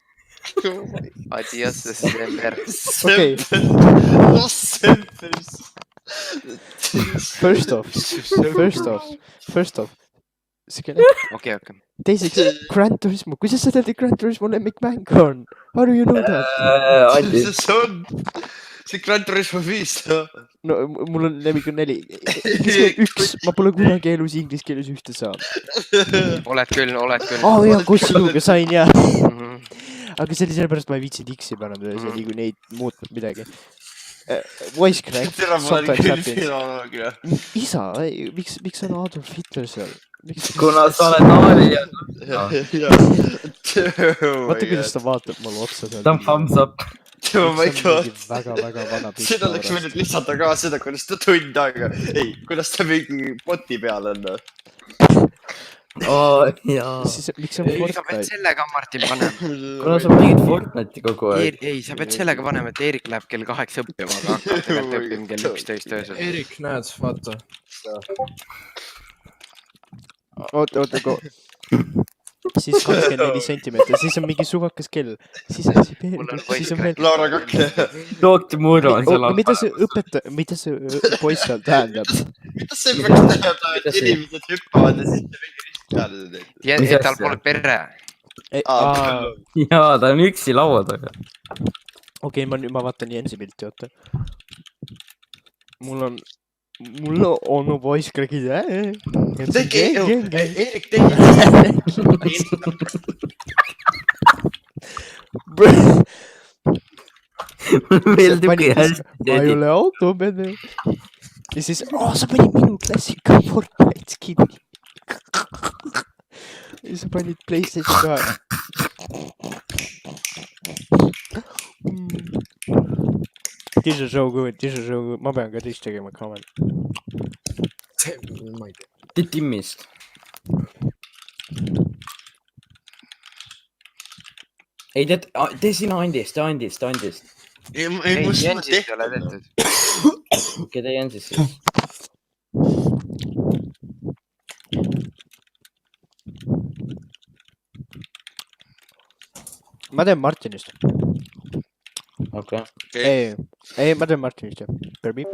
Oh my god. Adios, December. Okay. First off. Okay. Teiseks, Gran Turismo. Kuidas sa tead, et Gran Turismo lemmikmäng on? How do you know that? See on. see Gran Turismo 5 . no mul on lemmik on 4 . üks , ma pole kunagi elus inglise keeles ühte saanud . oled küll . aa jaa , Kossiluga sain jaa . Mhm. aga see oli sellepärast , ma ei viitsinud X-i parandada , see oli niikuinii ei muutnud midagi . Voice crack , tere , ma olen sometimes küll happens . filoloog ja . isa , miks on Adolf Hitler seal ? kuna sa oled naalija . vaata , kuidas ta vaatab mulle otsa seal . ta on thumbs up . Oh my god . väga-väga vana pilt . seda oleks võinud lisada ka seda , kuidas ta tund aega , ei , kuidas ta mingi boti peal on . oo jaa . siis miks on sa pead Fortnite ? selle ka , Martin , panema . kuna sa mängid Fortnite'i kogu aeg . ei , sa pead selle ka panema , et Eerik läheb kell 8 õppima , aga hakkab tegelikult õppima kell 11 öösel . Erik , näed , vaata . oota , siis 24 sentimeetrit , siis on mingi suvakas kell , siis on see Mul on siis on veel . Laura Kakle . Dr Muro on seal all . mida see poiss seal tähendab ? mida see peaks tähendama , et inimesed hüppavad ja siis te mingi risk peale teete ? ja Mis et tal asja? pole pere . jaa , ta on üksi laua taga . okei , ma vaatan Jensi pilti , oota . mul on voice crack'id . tegi , Eerik tegi . veel tüki hästi . ma ei ole autopede . ja siis , sa panid minu klassika Fortnite's kinni . ja sa panid PlayStation 2 . This is so good , ma pean ka teist tegema ka veel . ma ei tea . tee timmist . ei tead , tee sina Andist . ei , ei , must ma Jensist ei ole tehtud . tehtud . okei , tee Jensist siis . ma teen Martinist . okei . ei , ma teen Martinist jah . Perbi .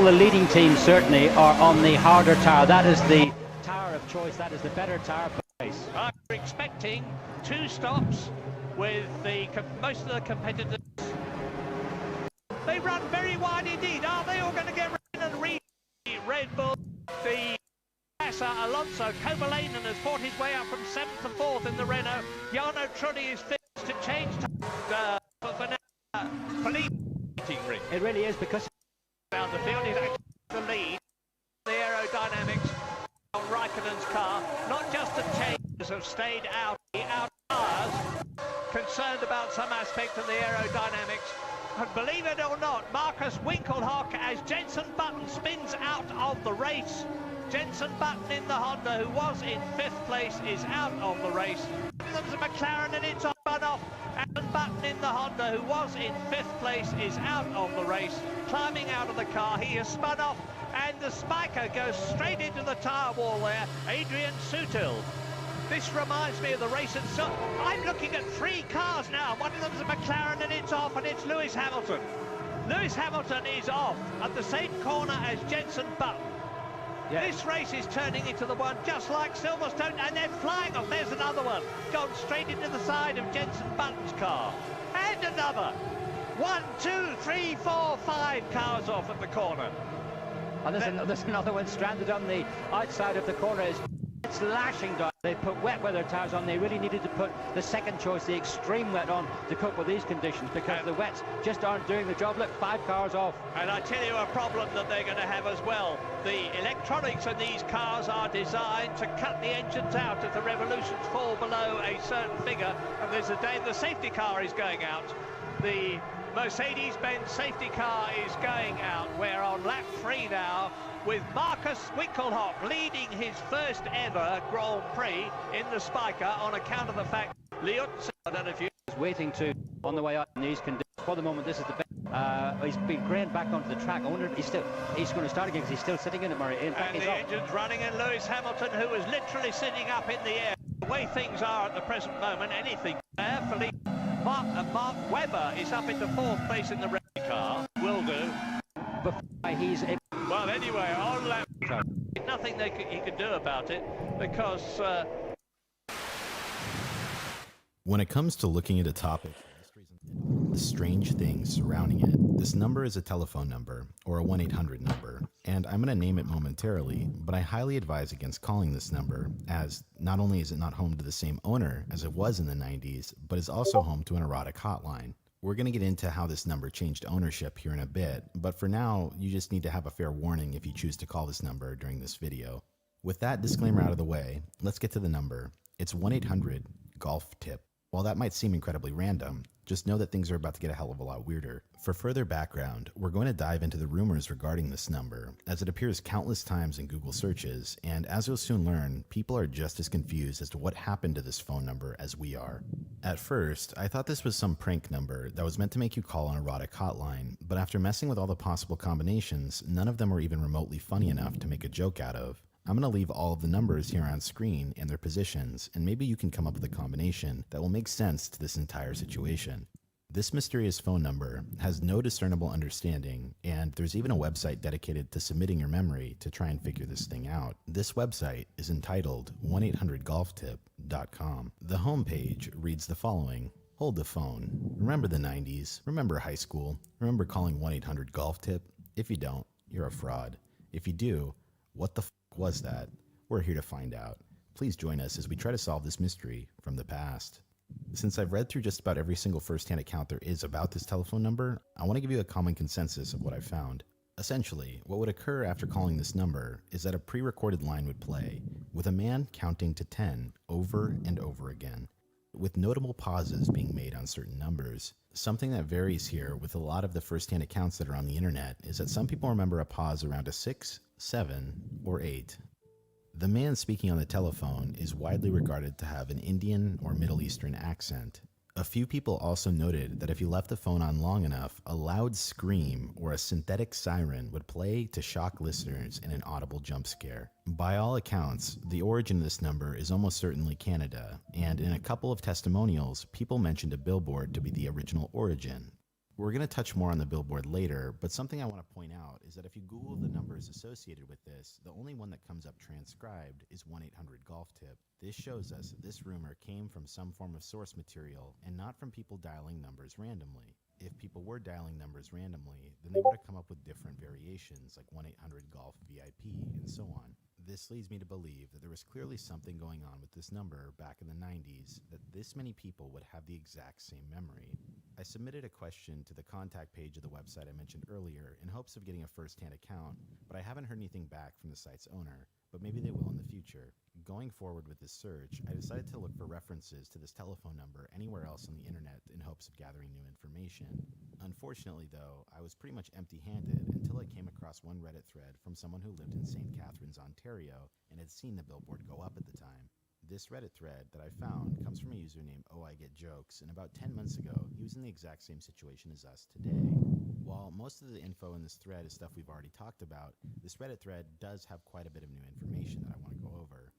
the leading teams certainly are on the harder tower. That is the tower of choice. That is the better tower. I'm expecting 2 stops with most of the competitors. They run very wide indeed. Are they all going to get and read Red Bull? The Alonso Kovalainen has fought his way up from 7th to 4th in the Renault. Jarno Trulli is fixed to change for Philippe. It really is, because around the field is actually the lead. The aerodynamics on Raikkonen's car, not just the changes have stayed out. The cars concerned about some aspect of the aerodynamics. And believe it or not, Marcus Winkelhock, as Jenson Button spins out of the race. Jenson Button in the Honda, who was in 5th place, is out of the race. There's a McLaren and it's spun off. Jenson Button in the Honda, who was in 5th place, is out of the race. Climbing out of the car, he has spun off, and the spiker goes straight into the tyre wall there. Adrian Sutil. This reminds me of the race at I'm looking at 3 cars now. One of them's a McLaren and it's off, and it's Lewis Hamilton. Lewis Hamilton is off at the same corner as Jenson Button. Yeah. This race is turning into the one just like Silverstone, and they're flying off. There's another one. Gone straight into the side of Jenson Button's car. And another. 1, 2, 3, 4, 5 cars off at the corner. And there's another one stranded on the outside of the corner. It's lashing down. They put wet weather tyres on. They really needed to put the second choice, the extreme wet, on to cope with these conditions, because the wets just aren't doing the job. Look, 5 cars off. And I tell you a problem that they're going to have as well. The electronics in these cars are designed to cut the engines out if the revolutions fall below a certain figure. And there's a day the safety car is going out. The Mercedes-Benz safety car is going out. We're on lap 3 now, with Marcus Winkelhock leading his first ever Grand Prix in the Spiker on account of the fact Liutz, I don't know if you was waiting to on the way out in these conditions. For the moment, this is the best. He's been craned back onto the track. I wonder if he's going to start again, because he's still sitting in it, Murray. In fact, and the engine's running, and Lewis Hamilton, who was literally sitting up in the air. The way things are at the present moment, anything there. Mark Webber is up into 4th place in the red car. Will do. Before he's in. Well, anyway, on lap, nothing he can do about it, because when it comes to looking at a topic, the strange things surrounding it, this number is a telephone number, or a 1-800 number, and I'm going to name it momentarily, but I highly advise against calling this number, as not only is it not home to the same owner as it was in the 90s, but is also home to an erotic hotline. We're going to get into how this number changed ownership here in a bit, but for now, you just need to have a fair warning if you choose to call this number during this video. With that disclaimer out of the way, let's get to the number. It's 1-800-GOLF-TIP. While that might seem incredibly random, just know that things are about to get a hell of a lot weirder. For further background, we're going to dive into the rumors regarding this number, as it appears countless times in Google searches, and as you'll soon learn, people are just as confused as to what happened to this phone number as we are. At first, I thought this was some prank number that was meant to make you call an erotic hotline, but after messing with all the possible combinations, none of them were even remotely funny enough to make a joke out of. I'm going to leave all of the numbers here on screen and their positions, and maybe you can come up with a combination that will make sense to this entire situation. This mysterious phone number has no discernible understanding, and there's even a website dedicated to submitting your memory to try and figure this thing out. This website is entitled 1-800-GOLFTIP.com. The homepage reads the following: hold the phone. Remember the 90s? Remember high school? Remember calling 1-800-GOLF-TIP? If you don't, you're a fraud. If you do, what the was that? We're here to find out. Please join us as we try to solve this mystery from the past. Since I've read through just about every single first-hand account there is about this telephone number, I want to give you a common consensus of what I found. Essentially, what would occur after calling this number is that a pre-recorded line would play, with a man counting to 10 over and over again, with notable pauses being made on certain numbers. Something that varies here with a lot of the first-hand accounts that are on the internet is that some people remember a pause around a 6, 7, or 8. The man speaking on the telephone is widely regarded to have an Indian or Middle Eastern accent. A few people also noted that if you left the phone on long enough, a loud scream or a synthetic siren would play to shock listeners in an audible jump scare. By all accounts, the origin of this number is almost certainly Canada, and in a couple of testimonials, people mentioned a billboard to be the original origin. We're going to touch more on the billboard later, but something I want to point out is that if you Google the numbers associated with this, the only one that comes up transcribed is 1-800-GOLF-TIP. This shows us that this rumor came from some form of source material and not from people dialing numbers randomly. If people were dialing numbers randomly, then they would have come up with different variations like 1-800-GOLF-VIP and so on. This leads me to believe that there was clearly something going on with this number back in the 90s that this many people would have the exact same memory. I submitted a question to the contact page of the website I mentioned earlier in hopes of getting a first-hand account, but I haven't heard anything back from the site's owner, but maybe they will in the future. Going forward with this search, I decided to look for references to this telephone number anywhere else on the internet in hopes of gathering new information. Unfortunately, though, I was pretty much empty-handed until I came across one Reddit thread from someone who lived in St. Catharines, Ontario, and had seen the billboard go up at the time. This Reddit thread that I found comes from a user named OhIGetJokes, and about 10 months ago, he was in the exact same situation as us today. While most of the info in this thread is stuff we've already talked about, this Reddit thread does have quite a bit of new information that I want to go over.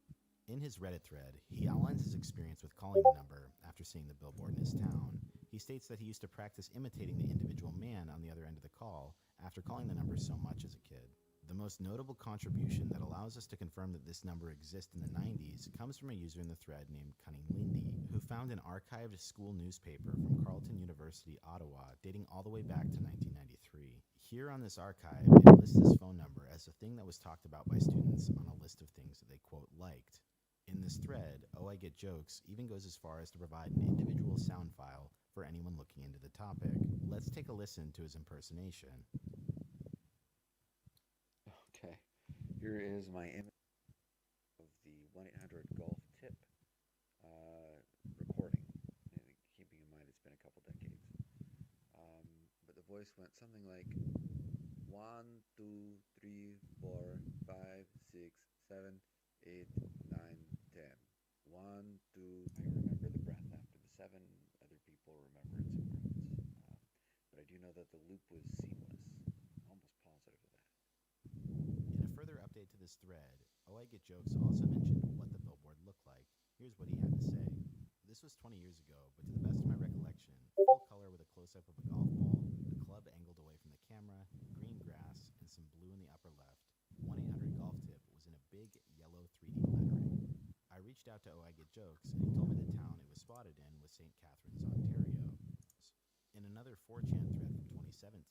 In his Reddit thread, he outlines his experience with calling the number after seeing the billboard in his town. He states that he used to practice imitating the individual man on the other end of the call after calling the number so much as a kid. The most notable contribution that allows us to confirm that this number exists in the 90s comes from a user in the thread named Cunning Lindy, who found an archived school newspaper from Carleton University, Ottawa, dating all the way back to 1993. Here on this archive, it lists this phone number as a thing that was talked about by students on a list of things that they, quote, liked. In this thread, OhIGetJokes even goes as far as to provide an individual sound file for anyone looking into the topic. Let's take a listen to his impersonation. Okay, here is my image of the 1-800-GOLF-TIP recording, keeping in mind it's been a couple decades. But the voice went something like 1, 2, 3, 4, 5, 6, 7, 8, 9, 10. 1, 2. I remember the breath after the 7. Other people remember it somewhere else. But I do know that the loop was seamless. Almost positive of that. In a further update to this thread, OhIGetJokes also mentioned what the billboard looked like. Here's what he had to say. This was 20 years ago, but to the best of my recollection, full color with a close-up of a golf ball, the club angled away from the camera, green grass, and some blue in the upper left. 1-800-GOLF-TIP was in a big yellow 3D lettering. I reached out to OhIGetJokes, and he told me the town it was spotted in was St. Catharines, Ontario. In another 4chan thread from 2017,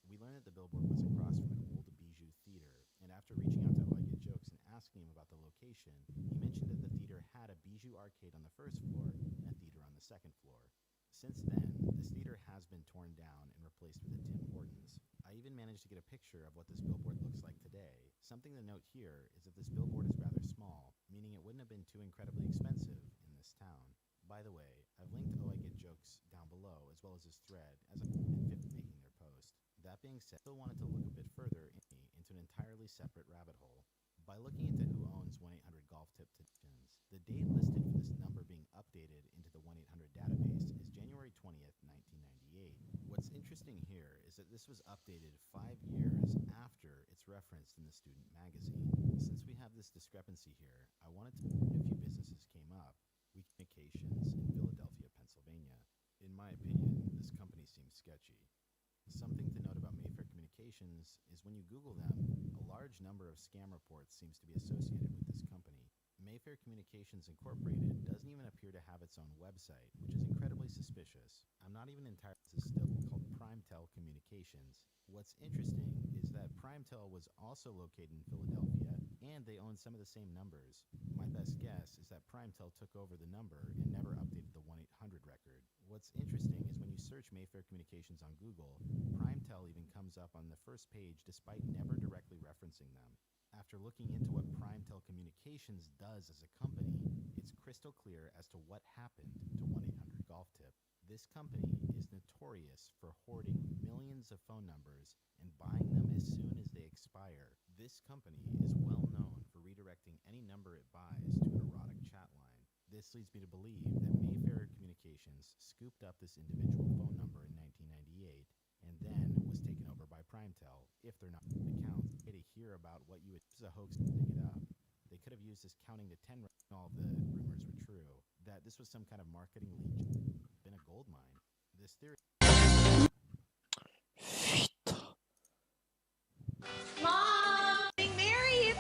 we learned that the billboard was across from an old bijou theater, and after reaching out to OhIGetJokes and asking him about the location, he mentioned that the theater had a bijou arcade on the first floor and a theater on the second floor. Since then, this theater has been torn down and replaced with a Tim Hortons. I even managed to get a picture of what this billboard looks like today. Something to note here is that this billboard is rather small, meaning it wouldn't have been too incredibly expensive in this town. By the way, I've linked OhIGetJokes down below, as well as his thread, as I'm making their post. That being said, I still wanted to look a bit further into an entirely separate rabbit hole. By looking into who owns 1-800-GOLF-TIP petitions, the date listed for this number being updated into the 1-800 database is January 20th, 1998. What's interesting here is that this was updated 5 years after it's referenced in the student magazine. Since we have this discrepancy here, I wanted to note a few businesses came up. Communications in Philadelphia, Pennsylvania. In my opinion, this company seems sketchy. Something to note about Mayfair Communications is when you Google them, a large number of scam reports seems to be associated with this company. Mayfair Communications Incorporated doesn't even appear to have its own website, which is incredibly suspicious. I'm not even entirely still called Primetel Communications. What's interesting is that Primetel was also located in Philadelphia, and they own some of the same numbers. My best guess is that Primetel took over the number and never updated the 1-800 record. What's interesting is when you search Mayfair Communications on Google, Primetel even comes up on the first page despite never directly referencing them. After looking into what Primetel Communications does as a company, it's crystal clear as to what happened to 1-800-GOLF-TIP. This company is notorious for hoarding millions of phone numbers and buying them as soon as they expire. This company is well known for redirecting any number it buys to an erotic chat line. This leads me to believe that Mayfair Communications scooped up this individual phone number in 1998 and then was taken over by Primetel, if they're not accounts. To hear about what you would use a hoax to dig it up. They could have used this counting to 10 all the rumors were true, that this was some kind of marketing lead, been a gold mine. This theory Fitta. Mom! Getting married!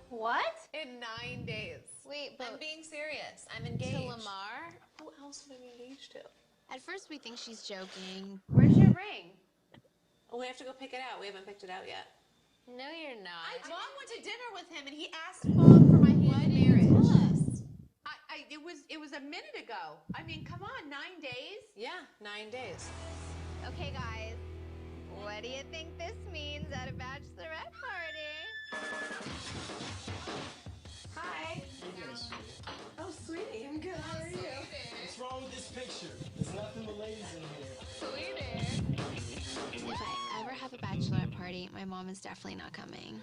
What? In 9 days. Wait, but I'm being serious. I'm engaged. To Lamar? Who else am I engaged to? At first we think she's joking. Where's your ring? Oh, we have to go pick it out. We haven't picked it out yet. No, you're not. Mom went to dinner with him and he asked Mom for my hand in marriage. Tell us. It was a minute ago. I mean, come on, 9 days? Yeah, 9 days. Okay, guys. What do you think this means at a bachelorette party? Hi. Oh, sweetie, I'm good. How are you? What's wrong with this picture? There's nothing but ladies in here. Sweetie. If I ever have a bachelorette party, my mom is definitely not coming.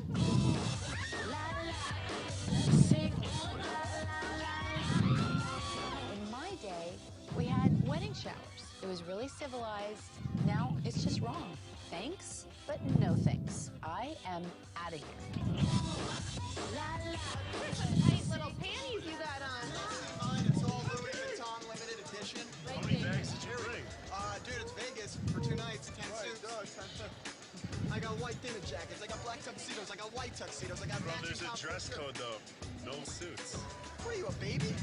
In my day, we had wedding showers. It was really civilized. Now it's just wrong. Thanks, but no thanks. I am out of here. Tight little panties you got on. It's all Louis Vuitton limited edition. How many bags did you bring? Dude, it's Vegas for 2 nights, 10 suits. I got white dinner jackets, I got black tuxedos, I got white tuxedos, I got Bro, matching there's a tops. dress code though. No suits. What are you, a baby?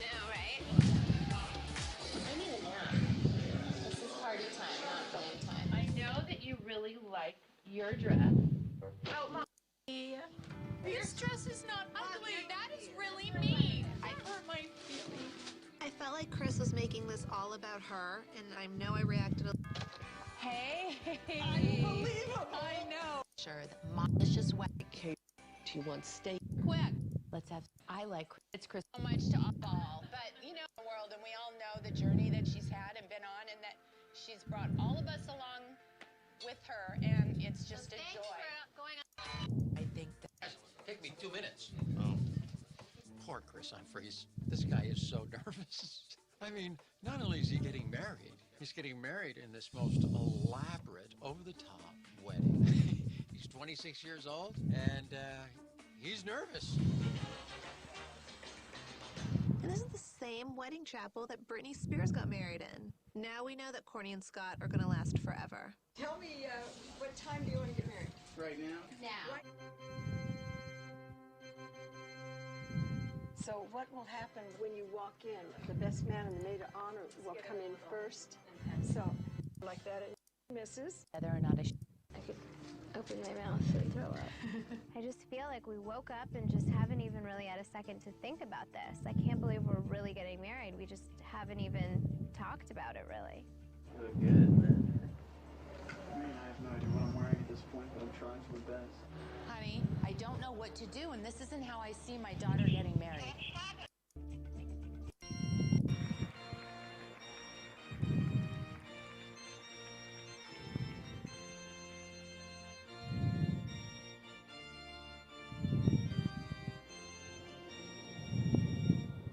Now, right? I need a nap. This is party time, not game time. I know that you really like your dress. Oh, Mom. This dress is not ugly. That is really mean. I hurt my feelings. I felt like Chris was making this all about her, and I know I reacted. Hey. I don't believe him. I know. Sure, that Mom is just wet. She wants steak. Quick. Let's have. I like. It's Chris. So much to all, but you know the world, and we all know the journey that she's had and been on, and that she's brought all of us along with her, and it's just a joy. For going on. I think that. Take me 2 minutes. Oh. Poor Chris Humphries. This guy is so nervous. I mean, not only is he getting married, he's getting married in this most elaborate, over-the-top wedding. He's 26 years old, and he's nervous. And this is the same wedding chapel that Britney Spears got married in. Now we know that Courtney and Scott are going to last forever. Tell me, what time do you want to get married? Right now? Now. Right. So what will happen when you walk in? The best man and the maid of honor will come in first. So, like that, Mrs. Whether or not I could open my mouth and throw up. I just feel like we woke up and just haven't even really had a second to think about this. I can't believe we're really getting married. We just haven't even talked about it, really. You look good, man. I mean, I have no idea what I'm wearing at this point, but I'm trying my best. Honey, I don't know what to do, and this isn't how I see my daughter getting married.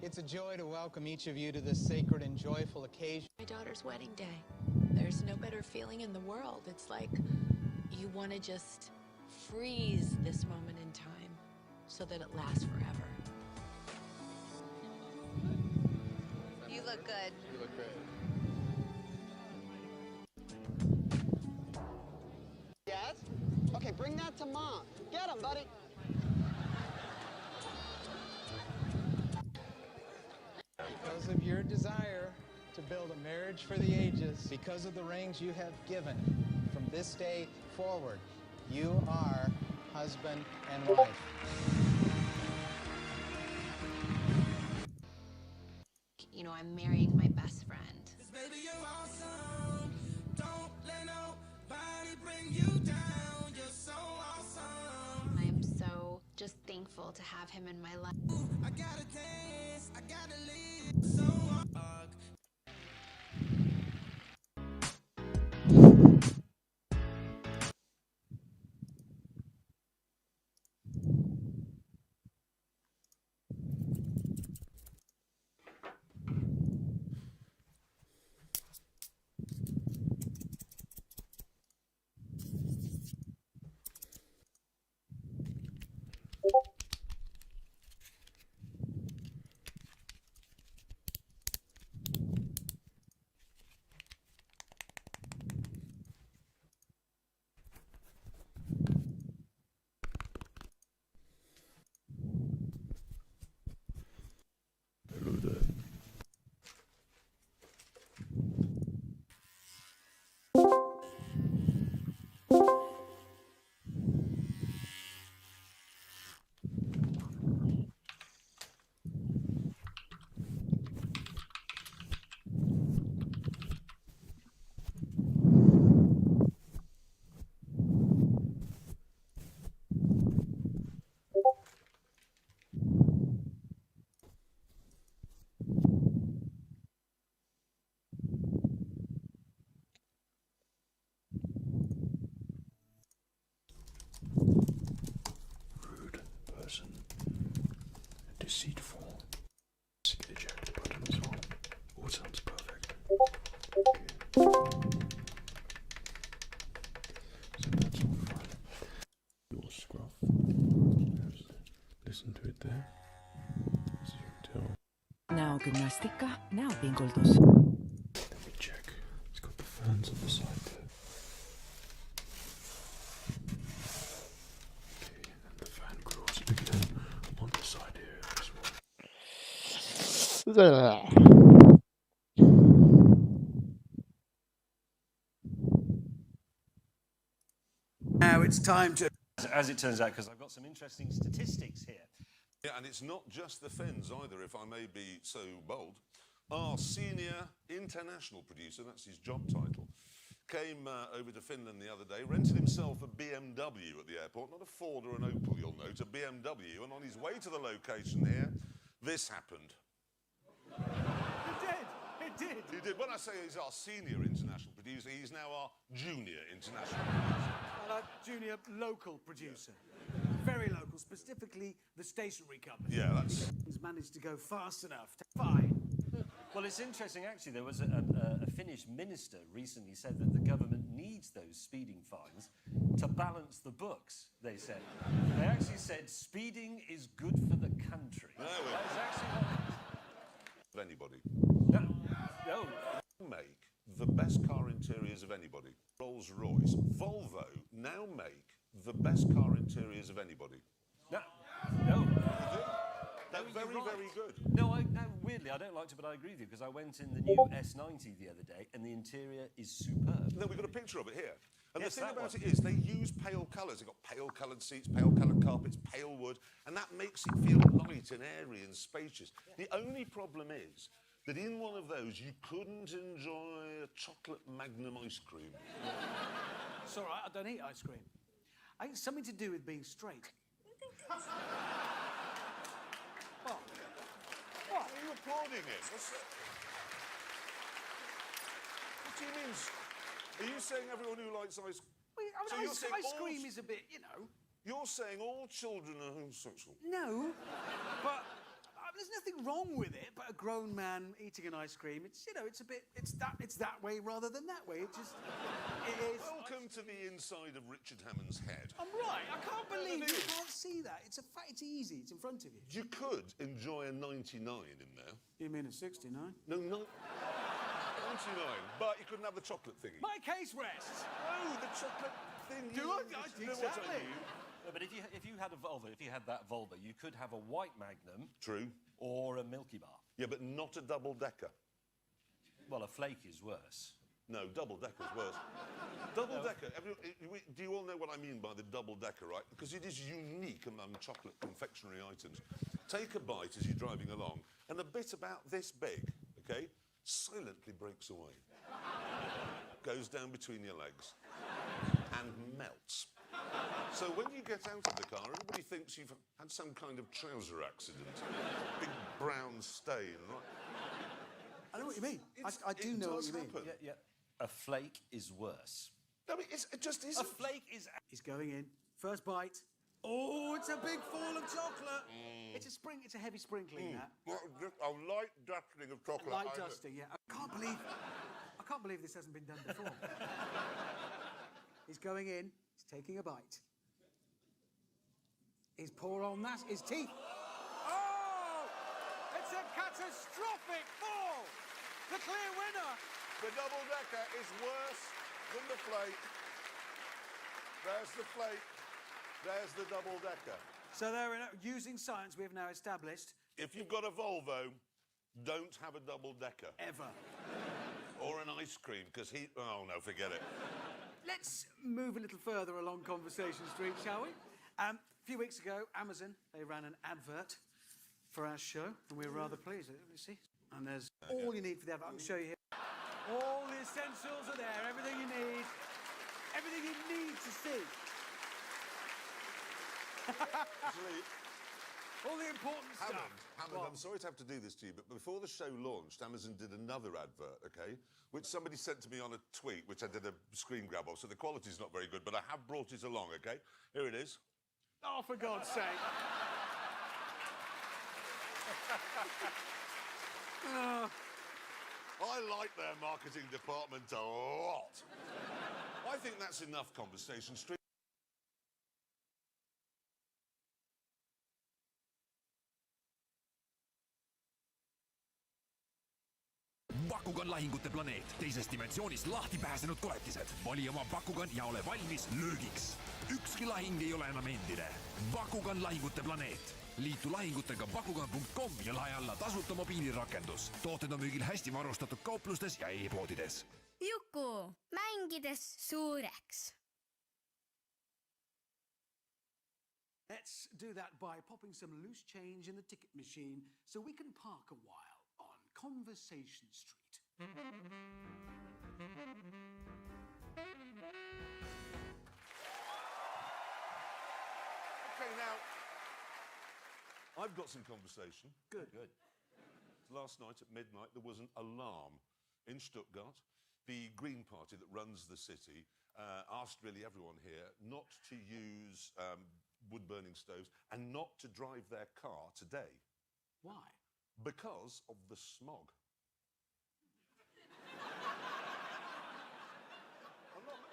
It's a joy to welcome each of you to this sacred and joyful occasion. My daughter's wedding day. There's no better feeling in the world. It's like you want to just freeze this moment in time so that it lasts forever. You look good. You look great. Yes? Okay, bring that to Mom. Get him, buddy. Because of your desire to build a marriage for the ages, because of the rings you have given, from this day forward, you are husband and wife. You know, I'm marrying my best friend. Baby, you're awesome. Don't let nobody bring you down. You're so awesome. I am so just thankful to have him in my life. I gotta dance, I gotta live. So seat for. Seat eject button as well. Oh, it sounds perfect. Okay. So that's all fine. Your scruff. Listen to it there. As you can tell. Näogymnastiikka, näopingutus. Let me check. It's got the fans on the side there. Okay, and the fan grows again on the side here as well. Now it's time to... As it turns out, because I've got some interesting statistics here. Yeah, and it's not just the Finns either, if I may be so bold. Our senior international producer, that's his job title, came over to Finland the other day, rented himself a BMW at the airport, not a Ford or an Opel, you'll note, a BMW, and on his way to the location here, this happened. It did. He did. When I say he's our senior international producer, he's now our junior international producer. Well, our junior local producer. Very local, specifically the stationery company. Yeah, that's... He's managed to go fast enough to fine. Well, it's interesting, actually. There was a Finnish minister recently said that the government needs those speeding fines to balance the books, they said. They actually said speeding is good for the country. No, that is actually what... Of anybody. No. Make the best car interiors of anybody. Rolls-Royce, Volvo now make the best car interiors of anybody. No. They're very, very good. No, weirdly, I don't like to, but I agree with you, because I went in the new S90 the other day, and the interior is superb. No, we've got a picture of it here. And Yes, the thing that about one. it is they use pale colours. They've got pale-coloured seats, pale-coloured carpets, pale wood, and that makes it feel light and airy and spacious. The only problem is that in one of those you couldn't enjoy a chocolate Magnum ice cream. It's all right, I don't eat ice cream. I think it's something to do with being straight. What? What? Are you applauding it? What's that? What do you mean? Are you saying everyone who likes ice cream? I mean, ice cream is a bit, you know... You're saying all children are homosexual? No, but there's nothing wrong with it. But a grown man eating an ice cream, it's, you know, it's a bit, it's that way rather than that way. It is. Welcome to the inside of Richard Hammond's head. I'm right. I can't believe you can't see that. It's easy. It's in front of you. You could enjoy a 99 in there. You mean a 69? No, 99. But you couldn't have the chocolate thingy. My case rests. Oh, the chocolate thing. Do I? Exactly. No, but if you had a Volvo, if you had that Volvo, you could have a white Magnum. True. Or a Milky Bar. Yeah, but not a double-decker. Well, a flake is worse. No, double-decker's worse. Double-decker. Do you all know what I mean by the double-decker, right? Because it is unique among chocolate confectionery items. Take a bite as you're driving along, and a bit about this big, okay, silently breaks away. Goes down between your legs and melts. So when you get out of the car, everybody thinks you've had some kind of trouser accident. Big brown stain. I know what you mean. I do know what you mean. Yeah. A flake is worse. No, it just isn't. A flake is... He's going in. First bite. Oh, it's a big fall of chocolate. It's a heavy sprinkling, that. A light dusting of chocolate. A light dusting, yeah. I can't believe this hasn't been done before. He's going in. He's taking a bite. His paw on that. His teeth. Oh! It's a catastrophic fall. The clear winner. The double-decker is worse than the flake. There's the flake. There's the double-decker. So using science, we have now established... If you've got a Volvo, don't have a double-decker. Ever. Or an ice cream, because oh, no, forget it. Let's move a little further along Conversation Street, shall we? A few weeks ago, Amazon, they ran an advert for our show, and we were rather pleased. Let me see. And there's all you need for the advert. I can show you here. All the essentials are there, everything you need. Everything you need to see. All the important stuff. Hammond, I'm sorry to have to do this to you, but before the show launched, Amazon did another advert, okay, which somebody sent to me on a tweet, which I did a screen grab of, so the quality's not very good, but I have brought it along, okay? Here it is. Oh, for God's sake. I like their marketing department a lot. I think that's enough conversation. Bakugan lahingute planeet, teisest dimensioonist lahti pääsenud koletised. Vali oma Bakugan ja ole valmis löögiks. Ükski lahing ei ole enam endine. Bakugan lahingute planeet. Liitu lahingutega bakugan.com ja lae alla tasuta mobiilirakendus. Tooted on müügil hästi varustatud kauplustes ja e-poodides. Juku, mängides suureks. Let's do that by popping some loose change in the ticket machine so we can park a while on Conversation Street. Okay, now, I've got some conversation. Good. Last night at midnight, there was an alarm in Stuttgart. The Green Party that runs the city asked really everyone here not to use wood-burning stoves and not to drive their car today. Why? Because of the smog.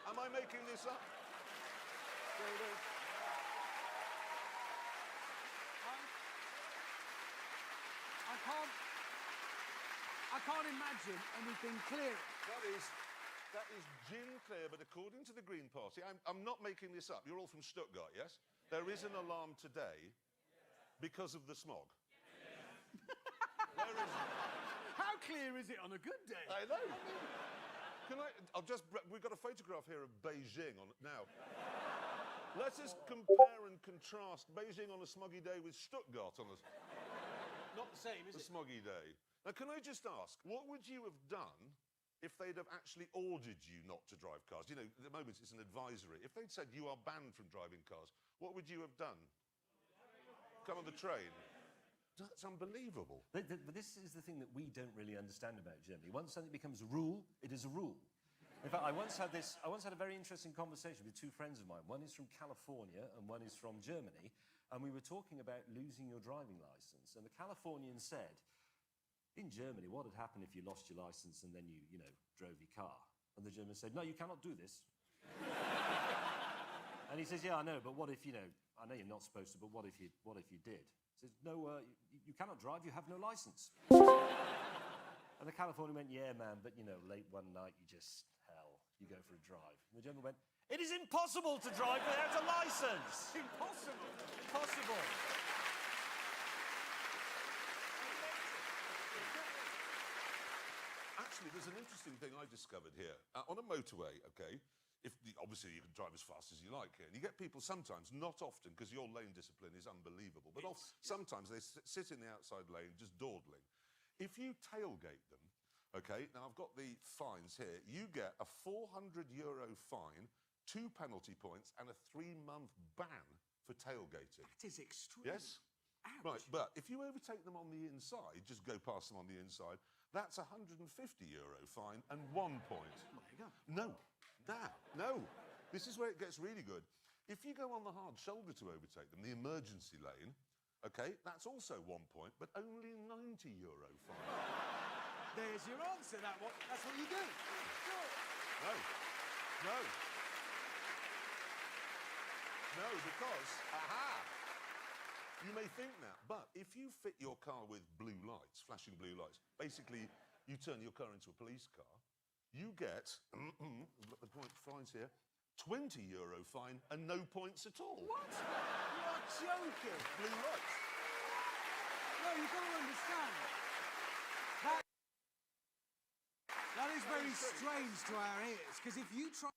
Am I making this up? I can't imagine anything clearer. That is gin clear, but according to the Green Party, I'm not making this up. You're all from Stuttgart, yes? There is an alarm today because of the smog. There is. How clear is it on a good day? I know. We've got a photograph here of Beijing on it now. Let us compare and contrast Beijing on a smoggy day with Stuttgart on a... Not the same, is it? A smoggy day. Now, can I just ask, what would you have done if they'd have actually ordered you not to drive cars? You know, at the moment it's an advisory. If they'd said you are banned from driving cars, what would you have done? Come on the train? That's unbelievable. But this is the thing that we don't really understand about Germany. Once something becomes a rule, it is a rule. In fact, I once had a very interesting conversation with two friends of mine. One is from California and one is from Germany. And we were talking about losing your driving license. And the Californian said, in Germany, what would happen if you lost your license and then you drove your car? And the German said, no, you cannot do this. And he says, yeah, I know, but what if, I know you're not supposed to, but what if you did? He says, no, you cannot drive, you have no license. And the Californian went, yeah, man, but, late one night, you go for a drive. And the German went, it is impossible to drive without a license! Impossible! Impossible! Actually, there's an interesting thing I discovered here. On a motorway, okay, obviously you can drive as fast as you like here, and you get people sometimes, not often, because your lane discipline is unbelievable, but sometimes they sit in the outside lane just dawdling. If you tailgate them, okay, now I've got the fines here, you get a €400 fine, 2 penalty points, and a 3-month ban for tailgating. That is extreme. Yes? Ouch. Right, but if you overtake them on the inside, just go past them on the inside, that's a €150 fine and 1 point. There you go. No. This is where it gets really good. If you go on the hard shoulder to overtake them, the emergency lane, okay, that's also 1 point, but only €90 fine. There's your answer. That's what you do. No, because, you may think that, but if you fit your car with blue lights, flashing blue lights, basically you turn your car into a police car, you get, the point fines here, €20 fine and no points at all. What? You're joking. Blue lights. No, you've got to understand. That is very strange to our ears, because if you try